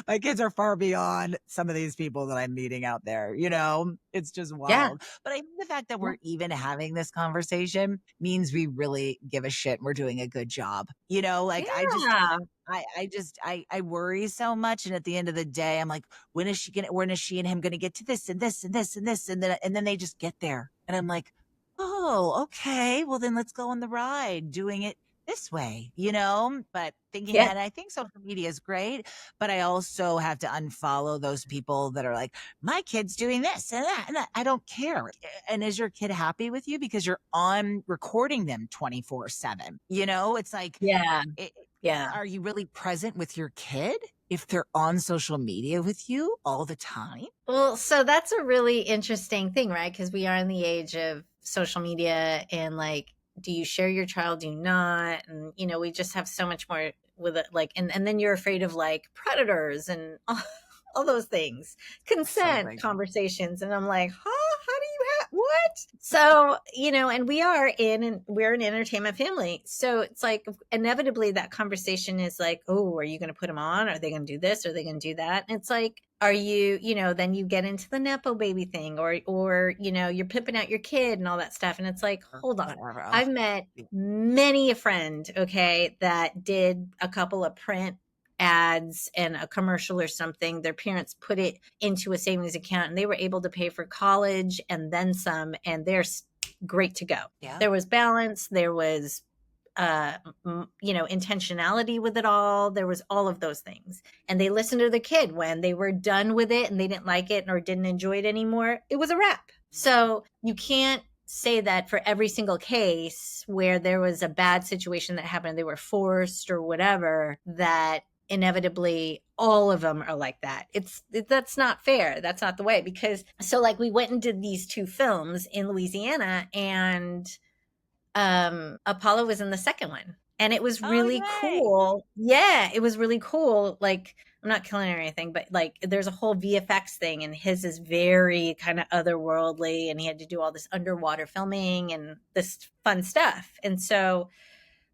My kids are far beyond some of these people that I'm meeting out there. You know, it's just wild. Yeah. But I think the fact that we're even having this conversation means we really give a shit and we're doing a good job. You know, like I worry so much. And at the end of the day, I'm like, when is she and him going to get to this and this and this and this? And then they just get there. And I'm like, oh, okay, well then let's go on the ride doing it this way, you know, but thinking that I think social media is great, but I also have to unfollow those people that are like, my kid's doing this and that, and I don't care. And is your kid happy with you because you're on recording them 24/7? You know, it's like, are you really present with your kid if they're on social media with you all the time? Well, so that's a really interesting thing, right? Because we are in the age of social media and like, do you share your child? Do you not? And, you know, we just have so much more with it. Like, and then you're afraid of like predators and all those things, consent conversations. And I'm like, huh? How do you have what? So, you know, and we're an entertainment family. So it's like inevitably that conversation is like, oh, are you going to put them on? Are they going to do this? Are they going to do that? And it's like, are you, you know, then you get into the Nepo baby thing or, you know, you're pimping out your kid and all that stuff. And it's like, hold on. I've met many a friend, okay, that did a couple of print ads and a commercial or something. Their parents put it into a savings account and they were able to pay for college and then some, and they're great to go. Yeah. There was balance. There was intentionality with it all. There was all of those things. And they listened to the kid. When they were done with it and they didn't like it or didn't enjoy it anymore, it was a wrap. So you can't say that for every single case where there was a bad situation that happened, they were forced or whatever, that inevitably all of them are like that. That's not fair. That's not the way. Because so like we went and did these 2 films in Louisiana, and Apollo was in the second one, and it was really cool. Yeah, it was really cool. Like, I'm not killing or anything, but like there's a whole VFX thing, and his is very kind of otherworldly, and he had to do all this underwater filming and this fun stuff. And so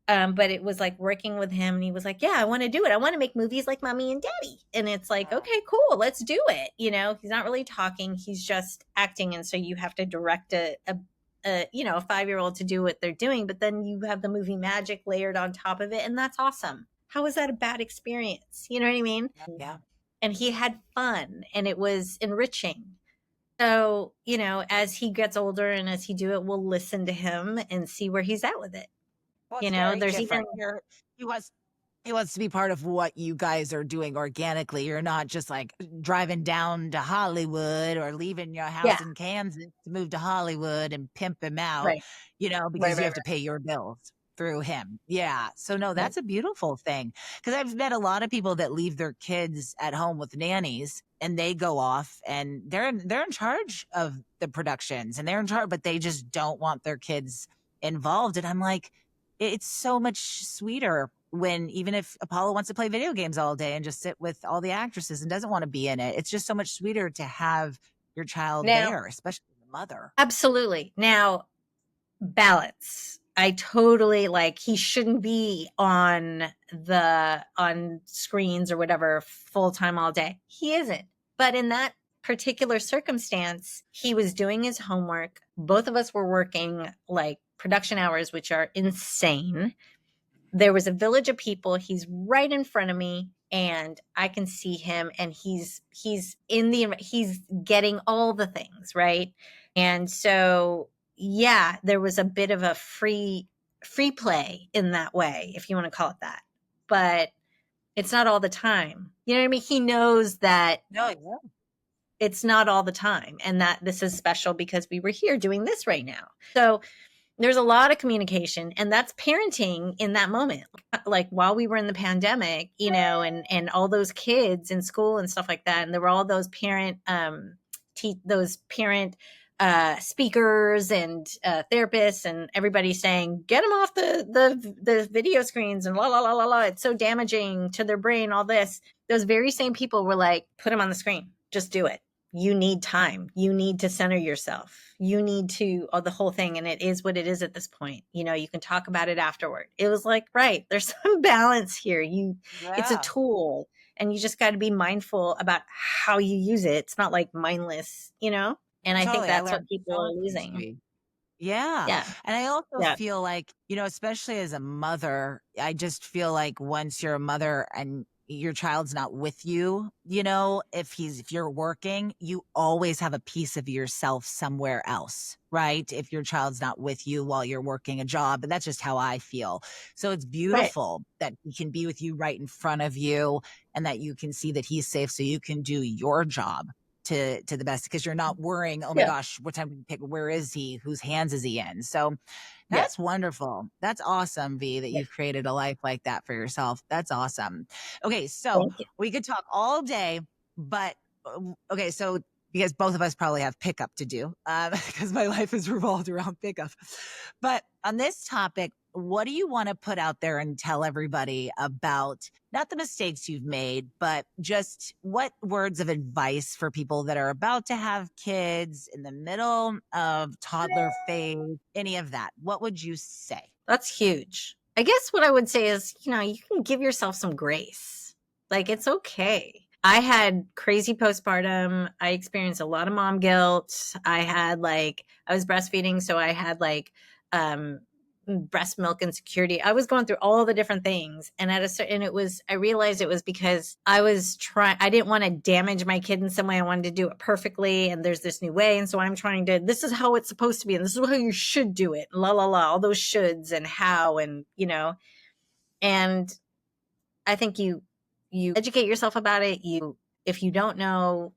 but it was like working with him, and he was like, yeah, I want to do it. I want to make movies like Mommy and Daddy. And it's like, okay, cool, let's do it. He's not really talking, he's just acting. And so you have to direct a 5-year-old to do what they're doing, but then you have the movie magic layered on top of it, and that's awesome. How is that a bad experience? You know what I mean? Yeah. And he had fun, and it was enriching. So, as he gets older and as he do it, we'll listen to him and see where he's at with it. Well, there's different. He wants to be part of what you guys are doing organically. You're not just like driving down to Hollywood or leaving your house in Kansas to move to Hollywood and pimp him out, right. Because you have to pay your bills through him. Yeah. So no, that's a beautiful thing. Because I've met a lot of people that leave their kids at home with nannies, and they go off and they're in charge of the productions, and they're in charge, but they just don't want their kids involved. And I'm like, it's so much sweeter when, even if Apollo wants to play video games all day and just sit with all the actresses and doesn't want to be in it, it's just so much sweeter to have your child there, especially the mother. Absolutely. Now, balance. I totally he shouldn't be on screens or whatever full time all day. He isn't. But in that particular circumstance, he was doing his homework. Both of us were working like production hours, which are insane. There was a village of people. He's right in front of me, and I can see him, and he's getting all the things, right? And so, yeah, there was a bit of a free play in that way, if you want to call it that. But it's not all the time. You know what I mean? He knows that it's not all the time, and that this is special because we were here doing this right now. So there's a lot of communication, and that's parenting in that moment. Like while we were in the pandemic, and all those kids in school and stuff like that. And there were all those parent speakers and therapists and everybody saying, get them off the video screens and la, la, la, la, la. It's so damaging to their brain, all this. Those very same people were like, put them on the screen. Just do it. You need time. You need to center yourself. You need to, the whole thing. And it is what it is at this point. You can talk about it afterward. It was like, right, there's some balance here. It's a tool, and you just got to be mindful about how you use it. It's not like mindless, And I think that's what people are losing. Yeah. And I also feel like, especially as a mother, I just feel like once you're a mother and your child's not with you, if you're working, you always have a piece of yourself somewhere else, right? If your child's not with you while you're working a job, but that's just how I feel. So it's beautiful that he can be with you right in front of you, and that you can see that he's safe, so you can do your job to the best, because you're not worrying, oh my gosh, what time did we pick? Where is he? Whose hands is he in? So that's wonderful. That's awesome, V, that you've created a life like that for yourself. That's awesome. Okay. So we could talk all day, but okay. So because both of us probably have pickup to do, because my life is revolved around pickup. But on this topic, what do you want to put out there and tell everybody about not the mistakes you've made, but just what words of advice for people that are about to have kids, in the middle of toddler phase, any of that? What would you say? That's huge. I guess what I would say is, you can give yourself some grace. Like, it's okay. I had crazy postpartum. I experienced a lot of mom guilt. I was breastfeeding. So I had breast milk insecurity. I was going through all the different things. And I realized it was because I didn't want to damage my kid in some way. I wanted to do it perfectly. And there's this new way. And so I'm trying to, this is how it's supposed to be. And this is how you should do it. La, la, la, all those shoulds and how, and, and I think you educate yourself about it. If you don't know,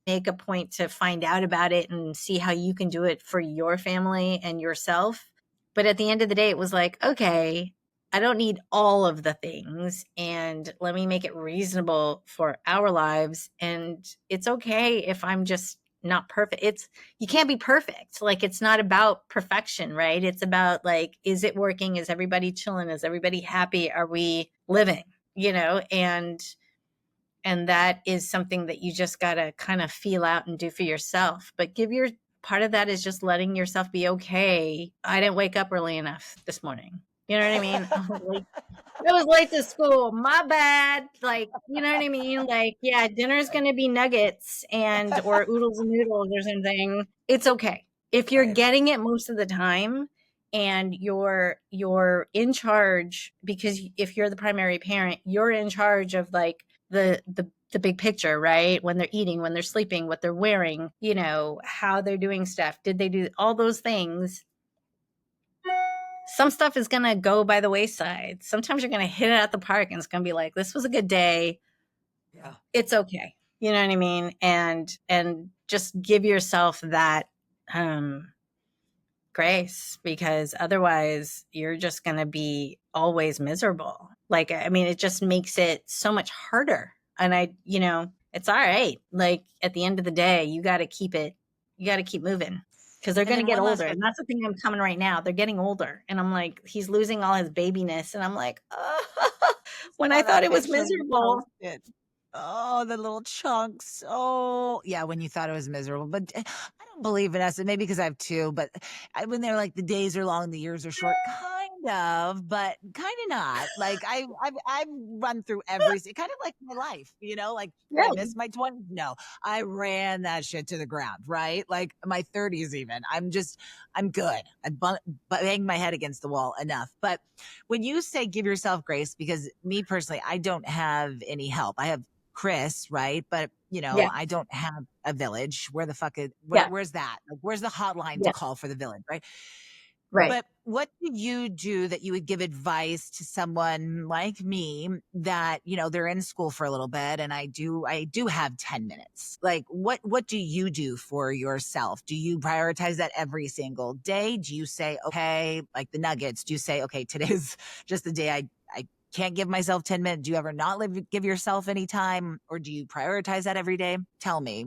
make a point to find out about it and see how you can do it for your family and yourself. But at the end of the day, it was like, okay, I don't need all of the things, and let me make it reasonable for our lives. And it's okay if I'm just not perfect. You can't be perfect. Like, it's not about perfection, right? It's about, like, is it working? Is everybody chilling? Is everybody happy? Are we living? And that is something that you just got to kind of feel out and do for yourself. But part of that is just letting yourself be okay. I didn't wake up early enough this morning. You know what I mean? I was late to school. My bad. Like, you know what I mean? Like, yeah, dinner's going to be nuggets or oodles and noodles or something. It's okay. If you're getting it most of the time and you're in charge, because if you're the primary parent, you're in charge of, like, the big picture, right? When they're eating, when they're sleeping, what they're wearing, how they're doing stuff. Did they do all those things? Some stuff is going to go by the wayside. Sometimes you're going to hit it at the park and it's going to be like, this was a good day. Yeah. It's okay. You know what I mean? And just give yourself that grace, because otherwise you're just going to be always miserable. Like, I mean, it just makes it so much harder. And it's all right. Like, at the end of the day, you got to keep moving, because they're going to get older. And that's the thing I'm coming right now. They're getting older. And I'm like, he's losing all his babiness. And I'm like, when I thought it was miserable. Oh, the little chunks. Oh, yeah, when you thought it was miserable. But I don't believe, Vanessa, maybe because I have two, but when they're like, the days are long, the years are short, kind of, but kind of not. Like, I've run through kind of like my life, like, I missed my 20s. No, I ran that shit to the ground, right? Like, my 30s even. I'm good. I banged my head against the wall enough. But when you say give yourself grace, because me personally, I don't have any help. I have Chris, right? But I don't have a village. Where the fuck where's that? Like, where's the hotline to call for the village, right? Right. But what do you do that you would give advice to someone like me that, they're in school for a little bit, and I do have 10 minutes. Like, what do you do for yourself? Do you prioritize that every single day? Do you say, okay, like the nuggets, do you say, okay, today's just the day I can't give myself 10 minutes? Do you ever not give yourself any time, or do you prioritize that every day? Tell me.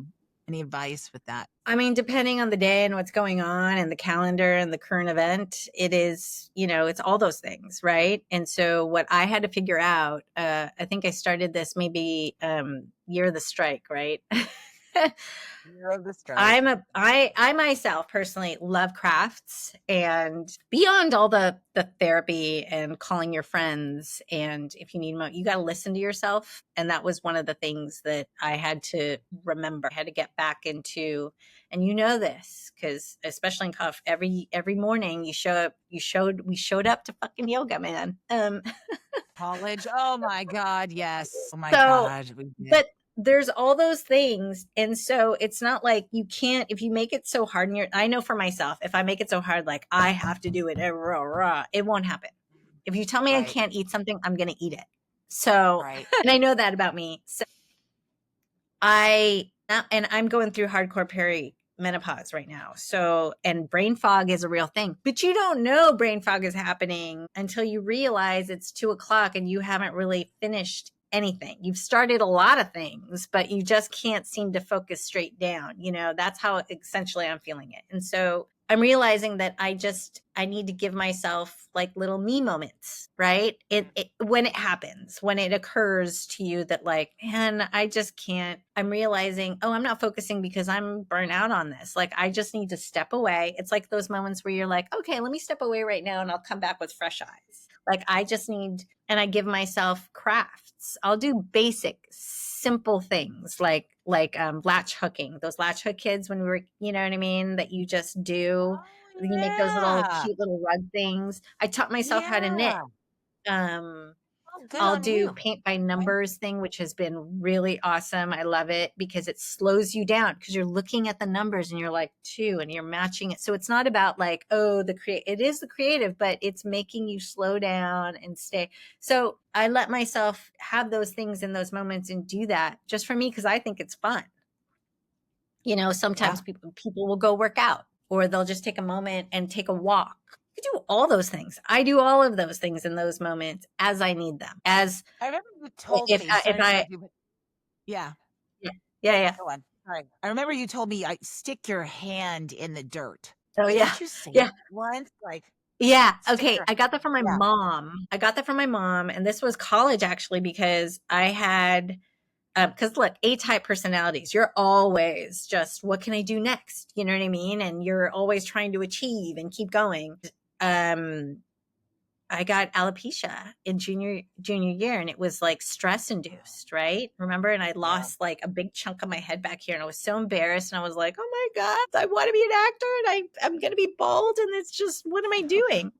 Any advice with that? I mean, depending on the day and what's going on and the calendar and the current event, it is, it's all those things, right? And so what I had to figure out, I think I started this maybe year of the strike, right? Year of the strike. I myself personally love crafts, and beyond all the therapy and calling your friends, and if you need more, you got to listen to yourself. And that was one of the things that I had to remember. I had to get back into, and this, because especially in Cuff, every morning we showed up to fucking yoga, man. College. Oh my God. Yes. Oh my God. But there's all those things. And so it's not like you can't, if you make it so hard, I know for myself, if I make it so hard, like I have to do it, it won't happen. If you tell me I can't eat something, I'm going to eat it. So, and I know that about me. So I'm going through hardcore perimenopause right now. So, and brain fog is a real thing, but you don't know brain fog is happening until you realize it's 2:00 and you haven't really finished anything. You've started a lot of things, but you just can't seem to focus straight down. That's how essentially I'm feeling it. And so I'm realizing that I need to give myself like little me moments, right? When it happens, when it occurs to you that, like, man, I just can't, I'm realizing, oh, I'm not focusing because I'm burnt out on this. Like, I just need to step away. It's like those moments where you're like, okay, let me step away right now and I'll come back with fresh eyes. Like, I just need, and I give myself crafts. I'll do basic, simple things like latch hooking. Those latch hook kids when we were, you know what I mean? That you just do. You make those little cute little rug things. I taught myself how to knit. Good I'll on do you. paint by numbers thing, which has been really awesome. I love it because it slows you down because you're looking at the numbers and you're like 2 and you're matching it. So it's not about like, oh, it is the creative, but it's making you slow down and stay. So I let myself have those things in those moments and do that just for me because I think it's fun. You know, sometimes people will go work out or they'll just take a moment and take a walk. You do all those things. I do all of those things in those moments as I need them. As I remember you told me. Yeah. Go on. All right. I remember you told me, stick your hand in the dirt. Oh yeah. Didn't you say that once? Yeah. Okay. I got that from my mom. And this was college actually, because I had, because look, A-type personalities, you're always just, what can I do next? You know what I mean? And you're always trying to achieve and keep going. I got alopecia in junior year, and it was like stress induced, right? Remember? And I lost like a big chunk of my head back here, and I was so embarrassed. And I was like, oh my God, I want to be an actor and I'm going to be bald. And it's just, what am I doing?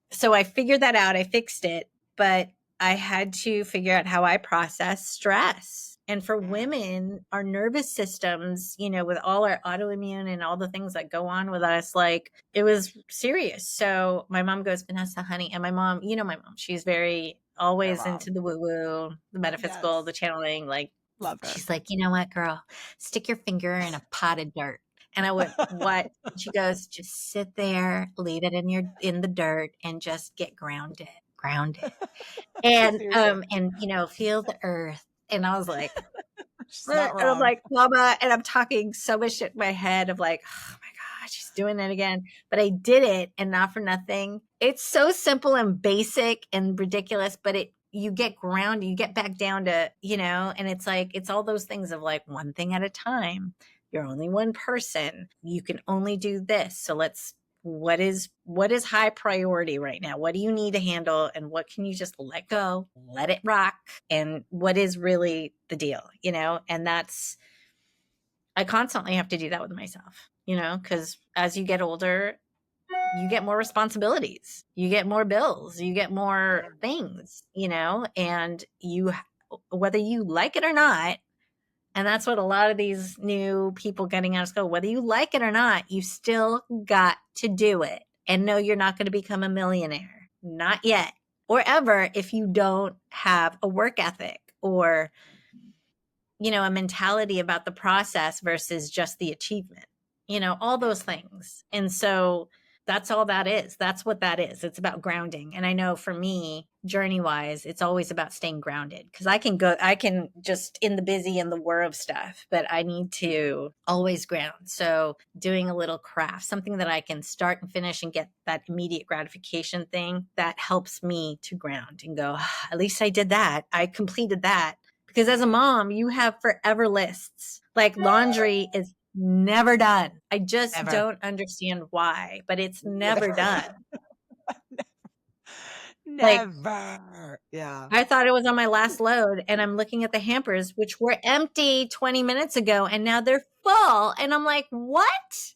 So I figured that out. I fixed it, but I had to figure out how I process stress. And for women, our nervous systems, you know, with all our autoimmune and all the things that go on with us, like it was serious. So my mom goes, Vanessa, honey, and my mom, you know, my mom, she's very always into the woo-woo, the metaphysical, the channeling, like, love her. She's like, you know what, girl, stick your finger in a pot of dirt. And I went, what? And she goes, just sit there, leave it in the dirt and just get grounded. And, you know, feel the earth. And I was like, and I'm like, Mama, and I'm talking so much shit in my head of like, oh my God, she's doing it again. But I did it, and not for nothing. It's so simple and basic and ridiculous, but you get grounded, you get back down to, you know, and it's like, it's all those things of like one thing at a time. You're only one person. You can only do this. So what is high priority right now? What do you need to handle? And what can you just let go, let it rock? And what is really the deal, you know? And I constantly have to do that with myself, you know, because as you get older, you get more responsibilities, you get more bills, you get more things, you know, and whether you like it or not, and that's what a lot of these new people getting out of school, whether you like it or not, you still got to do it. And no, you're not going to become a millionaire. Not yet. Or ever if you don't have a work ethic or, you know, a mentality about the process versus just the achievement, you know, all those things. And so that's all that is. That's what that is. It's about grounding. And I know for me, journey wise, it's always about staying grounded because I can just in the busy and the whir of stuff, but I need to always ground. So doing a little craft, something that I can start and finish and get that immediate gratification thing, that helps me to ground and go, at least I did that. I completed that. Because as a mom, you have forever lists. Like laundry is never done. I just don't understand why, but it's never done. Never. Yeah. I thought it was on my last load, and I'm looking at the hampers, which were empty 20 minutes ago, and now they're full. And I'm like, what?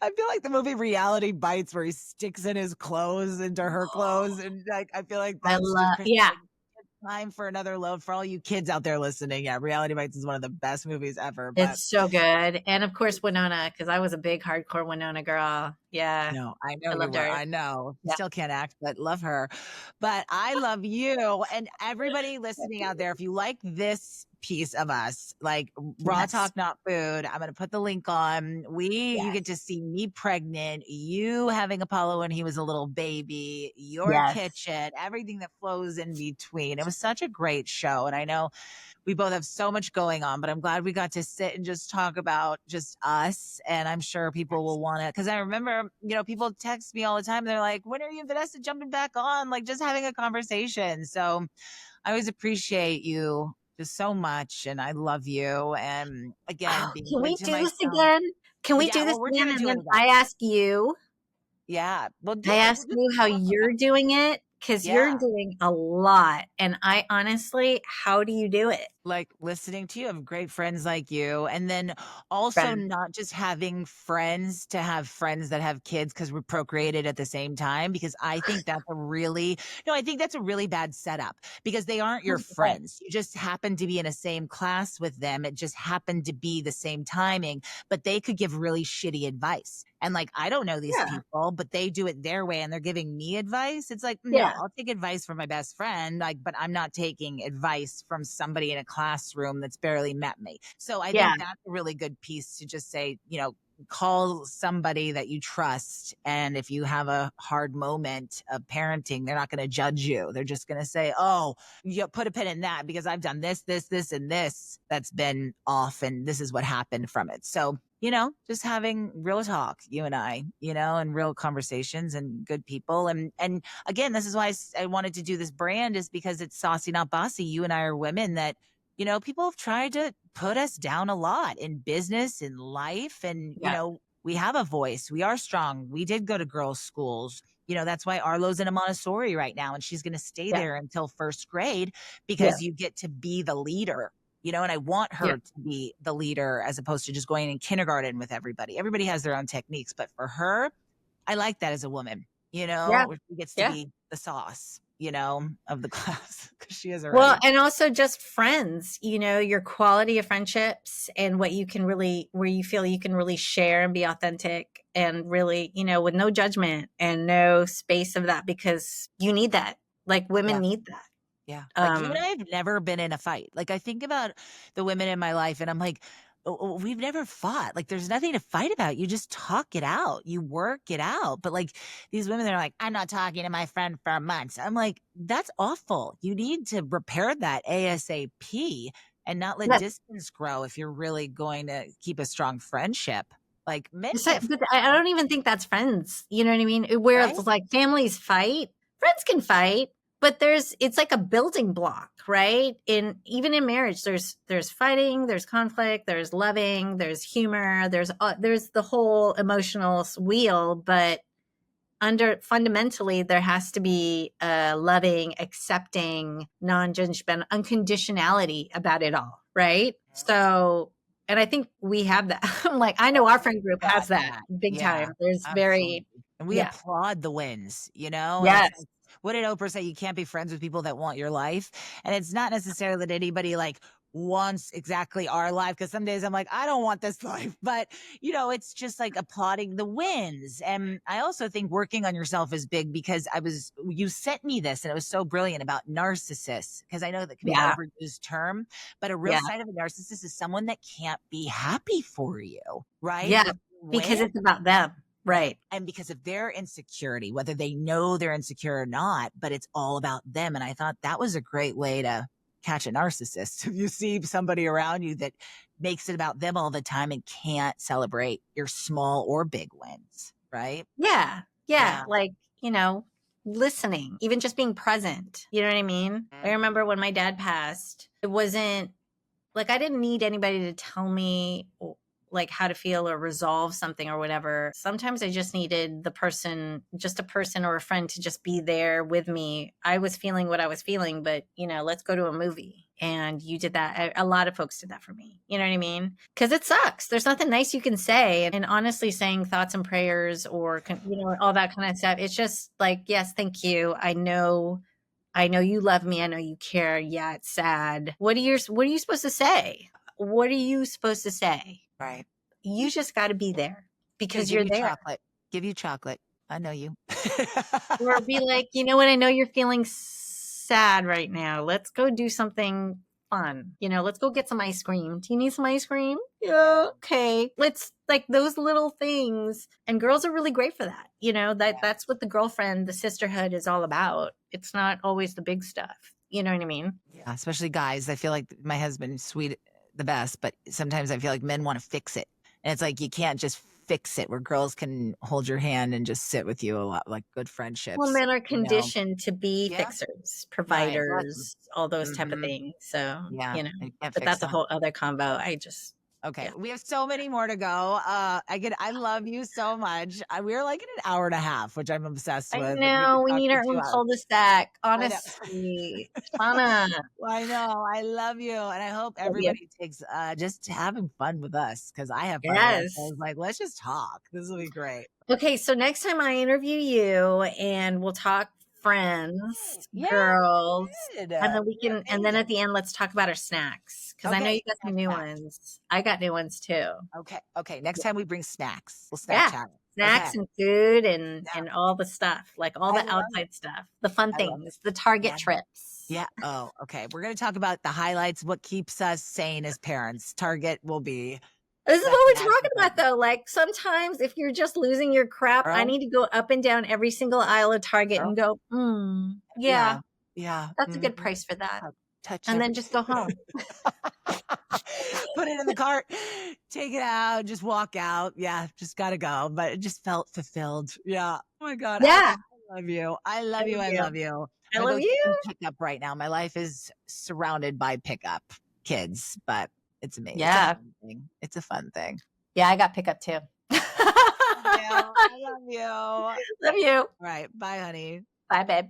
I feel like the movie Reality Bites where he sticks in his clothes into her clothes. And like, I feel like that's time for another load for all you kids out there listening. Yeah, Reality Bites is one of the best movies ever. But it's so good. And of course, Winona, because I was a big hardcore Winona girl. Yeah. No, I know you were. I know. Still can't act, but love her. But I love you and everybody listening out there. If you like this piece of us, like Raw Talk, Not Food, I'm going to put the link on. You get to see me pregnant, you having Apollo when he was a little baby, your kitchen, everything that flows in between. It was such a great show. And I know we both have so much going on, but I'm glad we got to sit and just talk about just us. And I'm sure people will want to, because I remember, you know, people text me all the time. They're like, when are you and Vanessa jumping back on? Like just having a conversation. So I always appreciate you just so much. And I love you. And again, can we do this again? Can we do this again? And then I ask you. Yeah. Well, I ask you how you're doing it. Because you're doing a lot. And I honestly, how do you do it? like listening to you, have great friends like you. And then also Friends. not just having friends to have friends that have kids because we procreated at the same time, because I think that's a really, no, I think that's a really bad setup because they aren't your 100%. friends. You just happen to be in a same class with them. It just happened to be the same timing, but they could give really shitty advice. And like, I don't know these Yeah. people, but they do it their way and they're giving me advice. It's like, no, Yeah. I'll take advice from my best friend, like, but I'm not taking advice from somebody in a classroom that's barely met me. So I Yeah. think that's a really good piece to just say, you know, call somebody that you trust. And if you have a hard moment of parenting, they're not going to judge you. They're just going to say, oh, you put a pin in that because I've done this, and this that's been off. And this is what happened from it. So, you know, just having real talk, you and I, you know, and real conversations and good people. And again, this is why I wanted to do this brand, is because it's Saucy Not Bossy. You and I are women that, you know, people have tried to put us down a lot in business, in life. And, you know, we have a voice. We are strong. We did go to girls' schools. You know, that's why Arlo's in a Montessori right now. And she's going to stay there until first grade because you get to be the leader, you know, and I want her to be the leader as opposed to just going in kindergarten with everybody. Everybody has their own techniques. But for her, I like that as a woman, you know, where she gets to be the sauce, you know, of the class because she is already. Well, and also just friends, you know, your quality of friendships and what you can really, where you feel you can really share and be authentic and really, you know, with no judgment and no space of that, because you need that. Like women need that. Yeah. Like you and I have never been in a fight. Like I think about the women in my life and I'm like, we've never fought. Like there's nothing to fight about. You just talk it out. You work it out. But like these women, they're like, I'm not talking to my friend for months. I'm like, that's awful. You need to repair that ASAP and not let distance grow if you're really going to keep a strong friendship. Like men can't. But I don't even think that's friends. You know what I mean? Where it's like families fight, friends can fight, but it's like a building block, right? Even in marriage, there's fighting, there's conflict, there's loving, there's humor, there's the whole emotional wheel, but fundamentally there has to be a loving, accepting, non-judgmental unconditionality about it all, right? So, and I think we have that. I'm like, I know our friend group has that big time. There's absolutely. And we applaud the wins, you know? Yes. Like, what did Oprah say? You can't be friends with people that want your life. And it's not necessarily that anybody like wants exactly our life. Cause some days I'm like, I don't want this life, but you know, it's just like applauding the wins. And I also think working on yourself is big because you sent me this and it was so brilliant about narcissists. Cause I know that can be an overused term, but a real side of a narcissist is someone that can't be happy for you. Right. Yeah. Because it's about them. Right. And because of their insecurity, whether they know they're insecure or not, but it's all about them. And I thought that was a great way to catch a narcissist. If you see somebody around you that makes it about them all the time and can't celebrate your small or big wins, right? Yeah. Yeah. Like, you know, listening, even just being present. You know what I mean? I remember when my dad passed, it wasn't like I didn't need anybody to tell me like how to feel or resolve something or whatever. Sometimes I just needed just a person or a friend to just be there with me. I was feeling what I was feeling, but you know, let's go to a movie. And you did that. A lot of folks did that for me. You know what I mean? Because it sucks. There's nothing nice you can say. And honestly, saying thoughts and prayers or, you know, all that kind of stuff. It's just like, yes, thank you. I know you love me. I know you care. Yeah, it's sad. What are you supposed to say? What are you supposed to say? Right. You just got to be there because you're there. Give you chocolate. I know you. Or be like, you know what? I know you're feeling sad right now. Let's go do something fun. You know, let's go get some ice cream. Do you need some ice cream? Yeah. Okay. Let's like those little things. And girls are really great for that. You know, that's what the sisterhood is all about. It's not always the big stuff. You know what I mean? Yeah. Especially guys. I feel like my husband is sweet, the best, but sometimes I feel like men want to fix it. And it's like, you can't just fix it, where girls can hold your hand and just sit with you a lot, like good friendships. Well, men are conditioned to be fixers, providers, all those type of things. So, you know, but that's a whole other combo. Okay. Yeah. We have so many more to go. I love you so much. We're like in an hour and a half, which I'm obsessed I with. know. We need our own cul-de-sac. Honestly. Shanna. I know. I love you. And I hope everybody takes just having fun with us because I have fun with us. I was like, let's just talk. This will be great. Okay. So next time I interview you and we'll talk friends, girls, and then we can, and then at the end, let's talk about our snacks. Cause I know you got some new ones. I got new ones too. Okay. Next time we bring snacks. We'll snack chat. Snacks and food and all the stuff, like all the outside stuff, the fun things, the Target trips. Yeah. Oh, okay. We're going to talk about the highlights, what keeps us sane as parents. Target will be. This is what we're talking about, though. Like sometimes if you're just losing your crap, I need to go up and down every single aisle of Target and go, yeah. That's a good price for that. Touch and then just go home. Put it in the cart, take it out, just walk out. Yeah, just got to go. But it just felt fulfilled. Yeah. Oh my God. Yeah. I love you. I love you. I love you. I love you. Pick up right now. My life is surrounded by pickup kids, but it's amazing. Yeah. It's a fun thing. Yeah, I got pickup too. I love you. Love you. All right. Bye, honey. Bye, babe.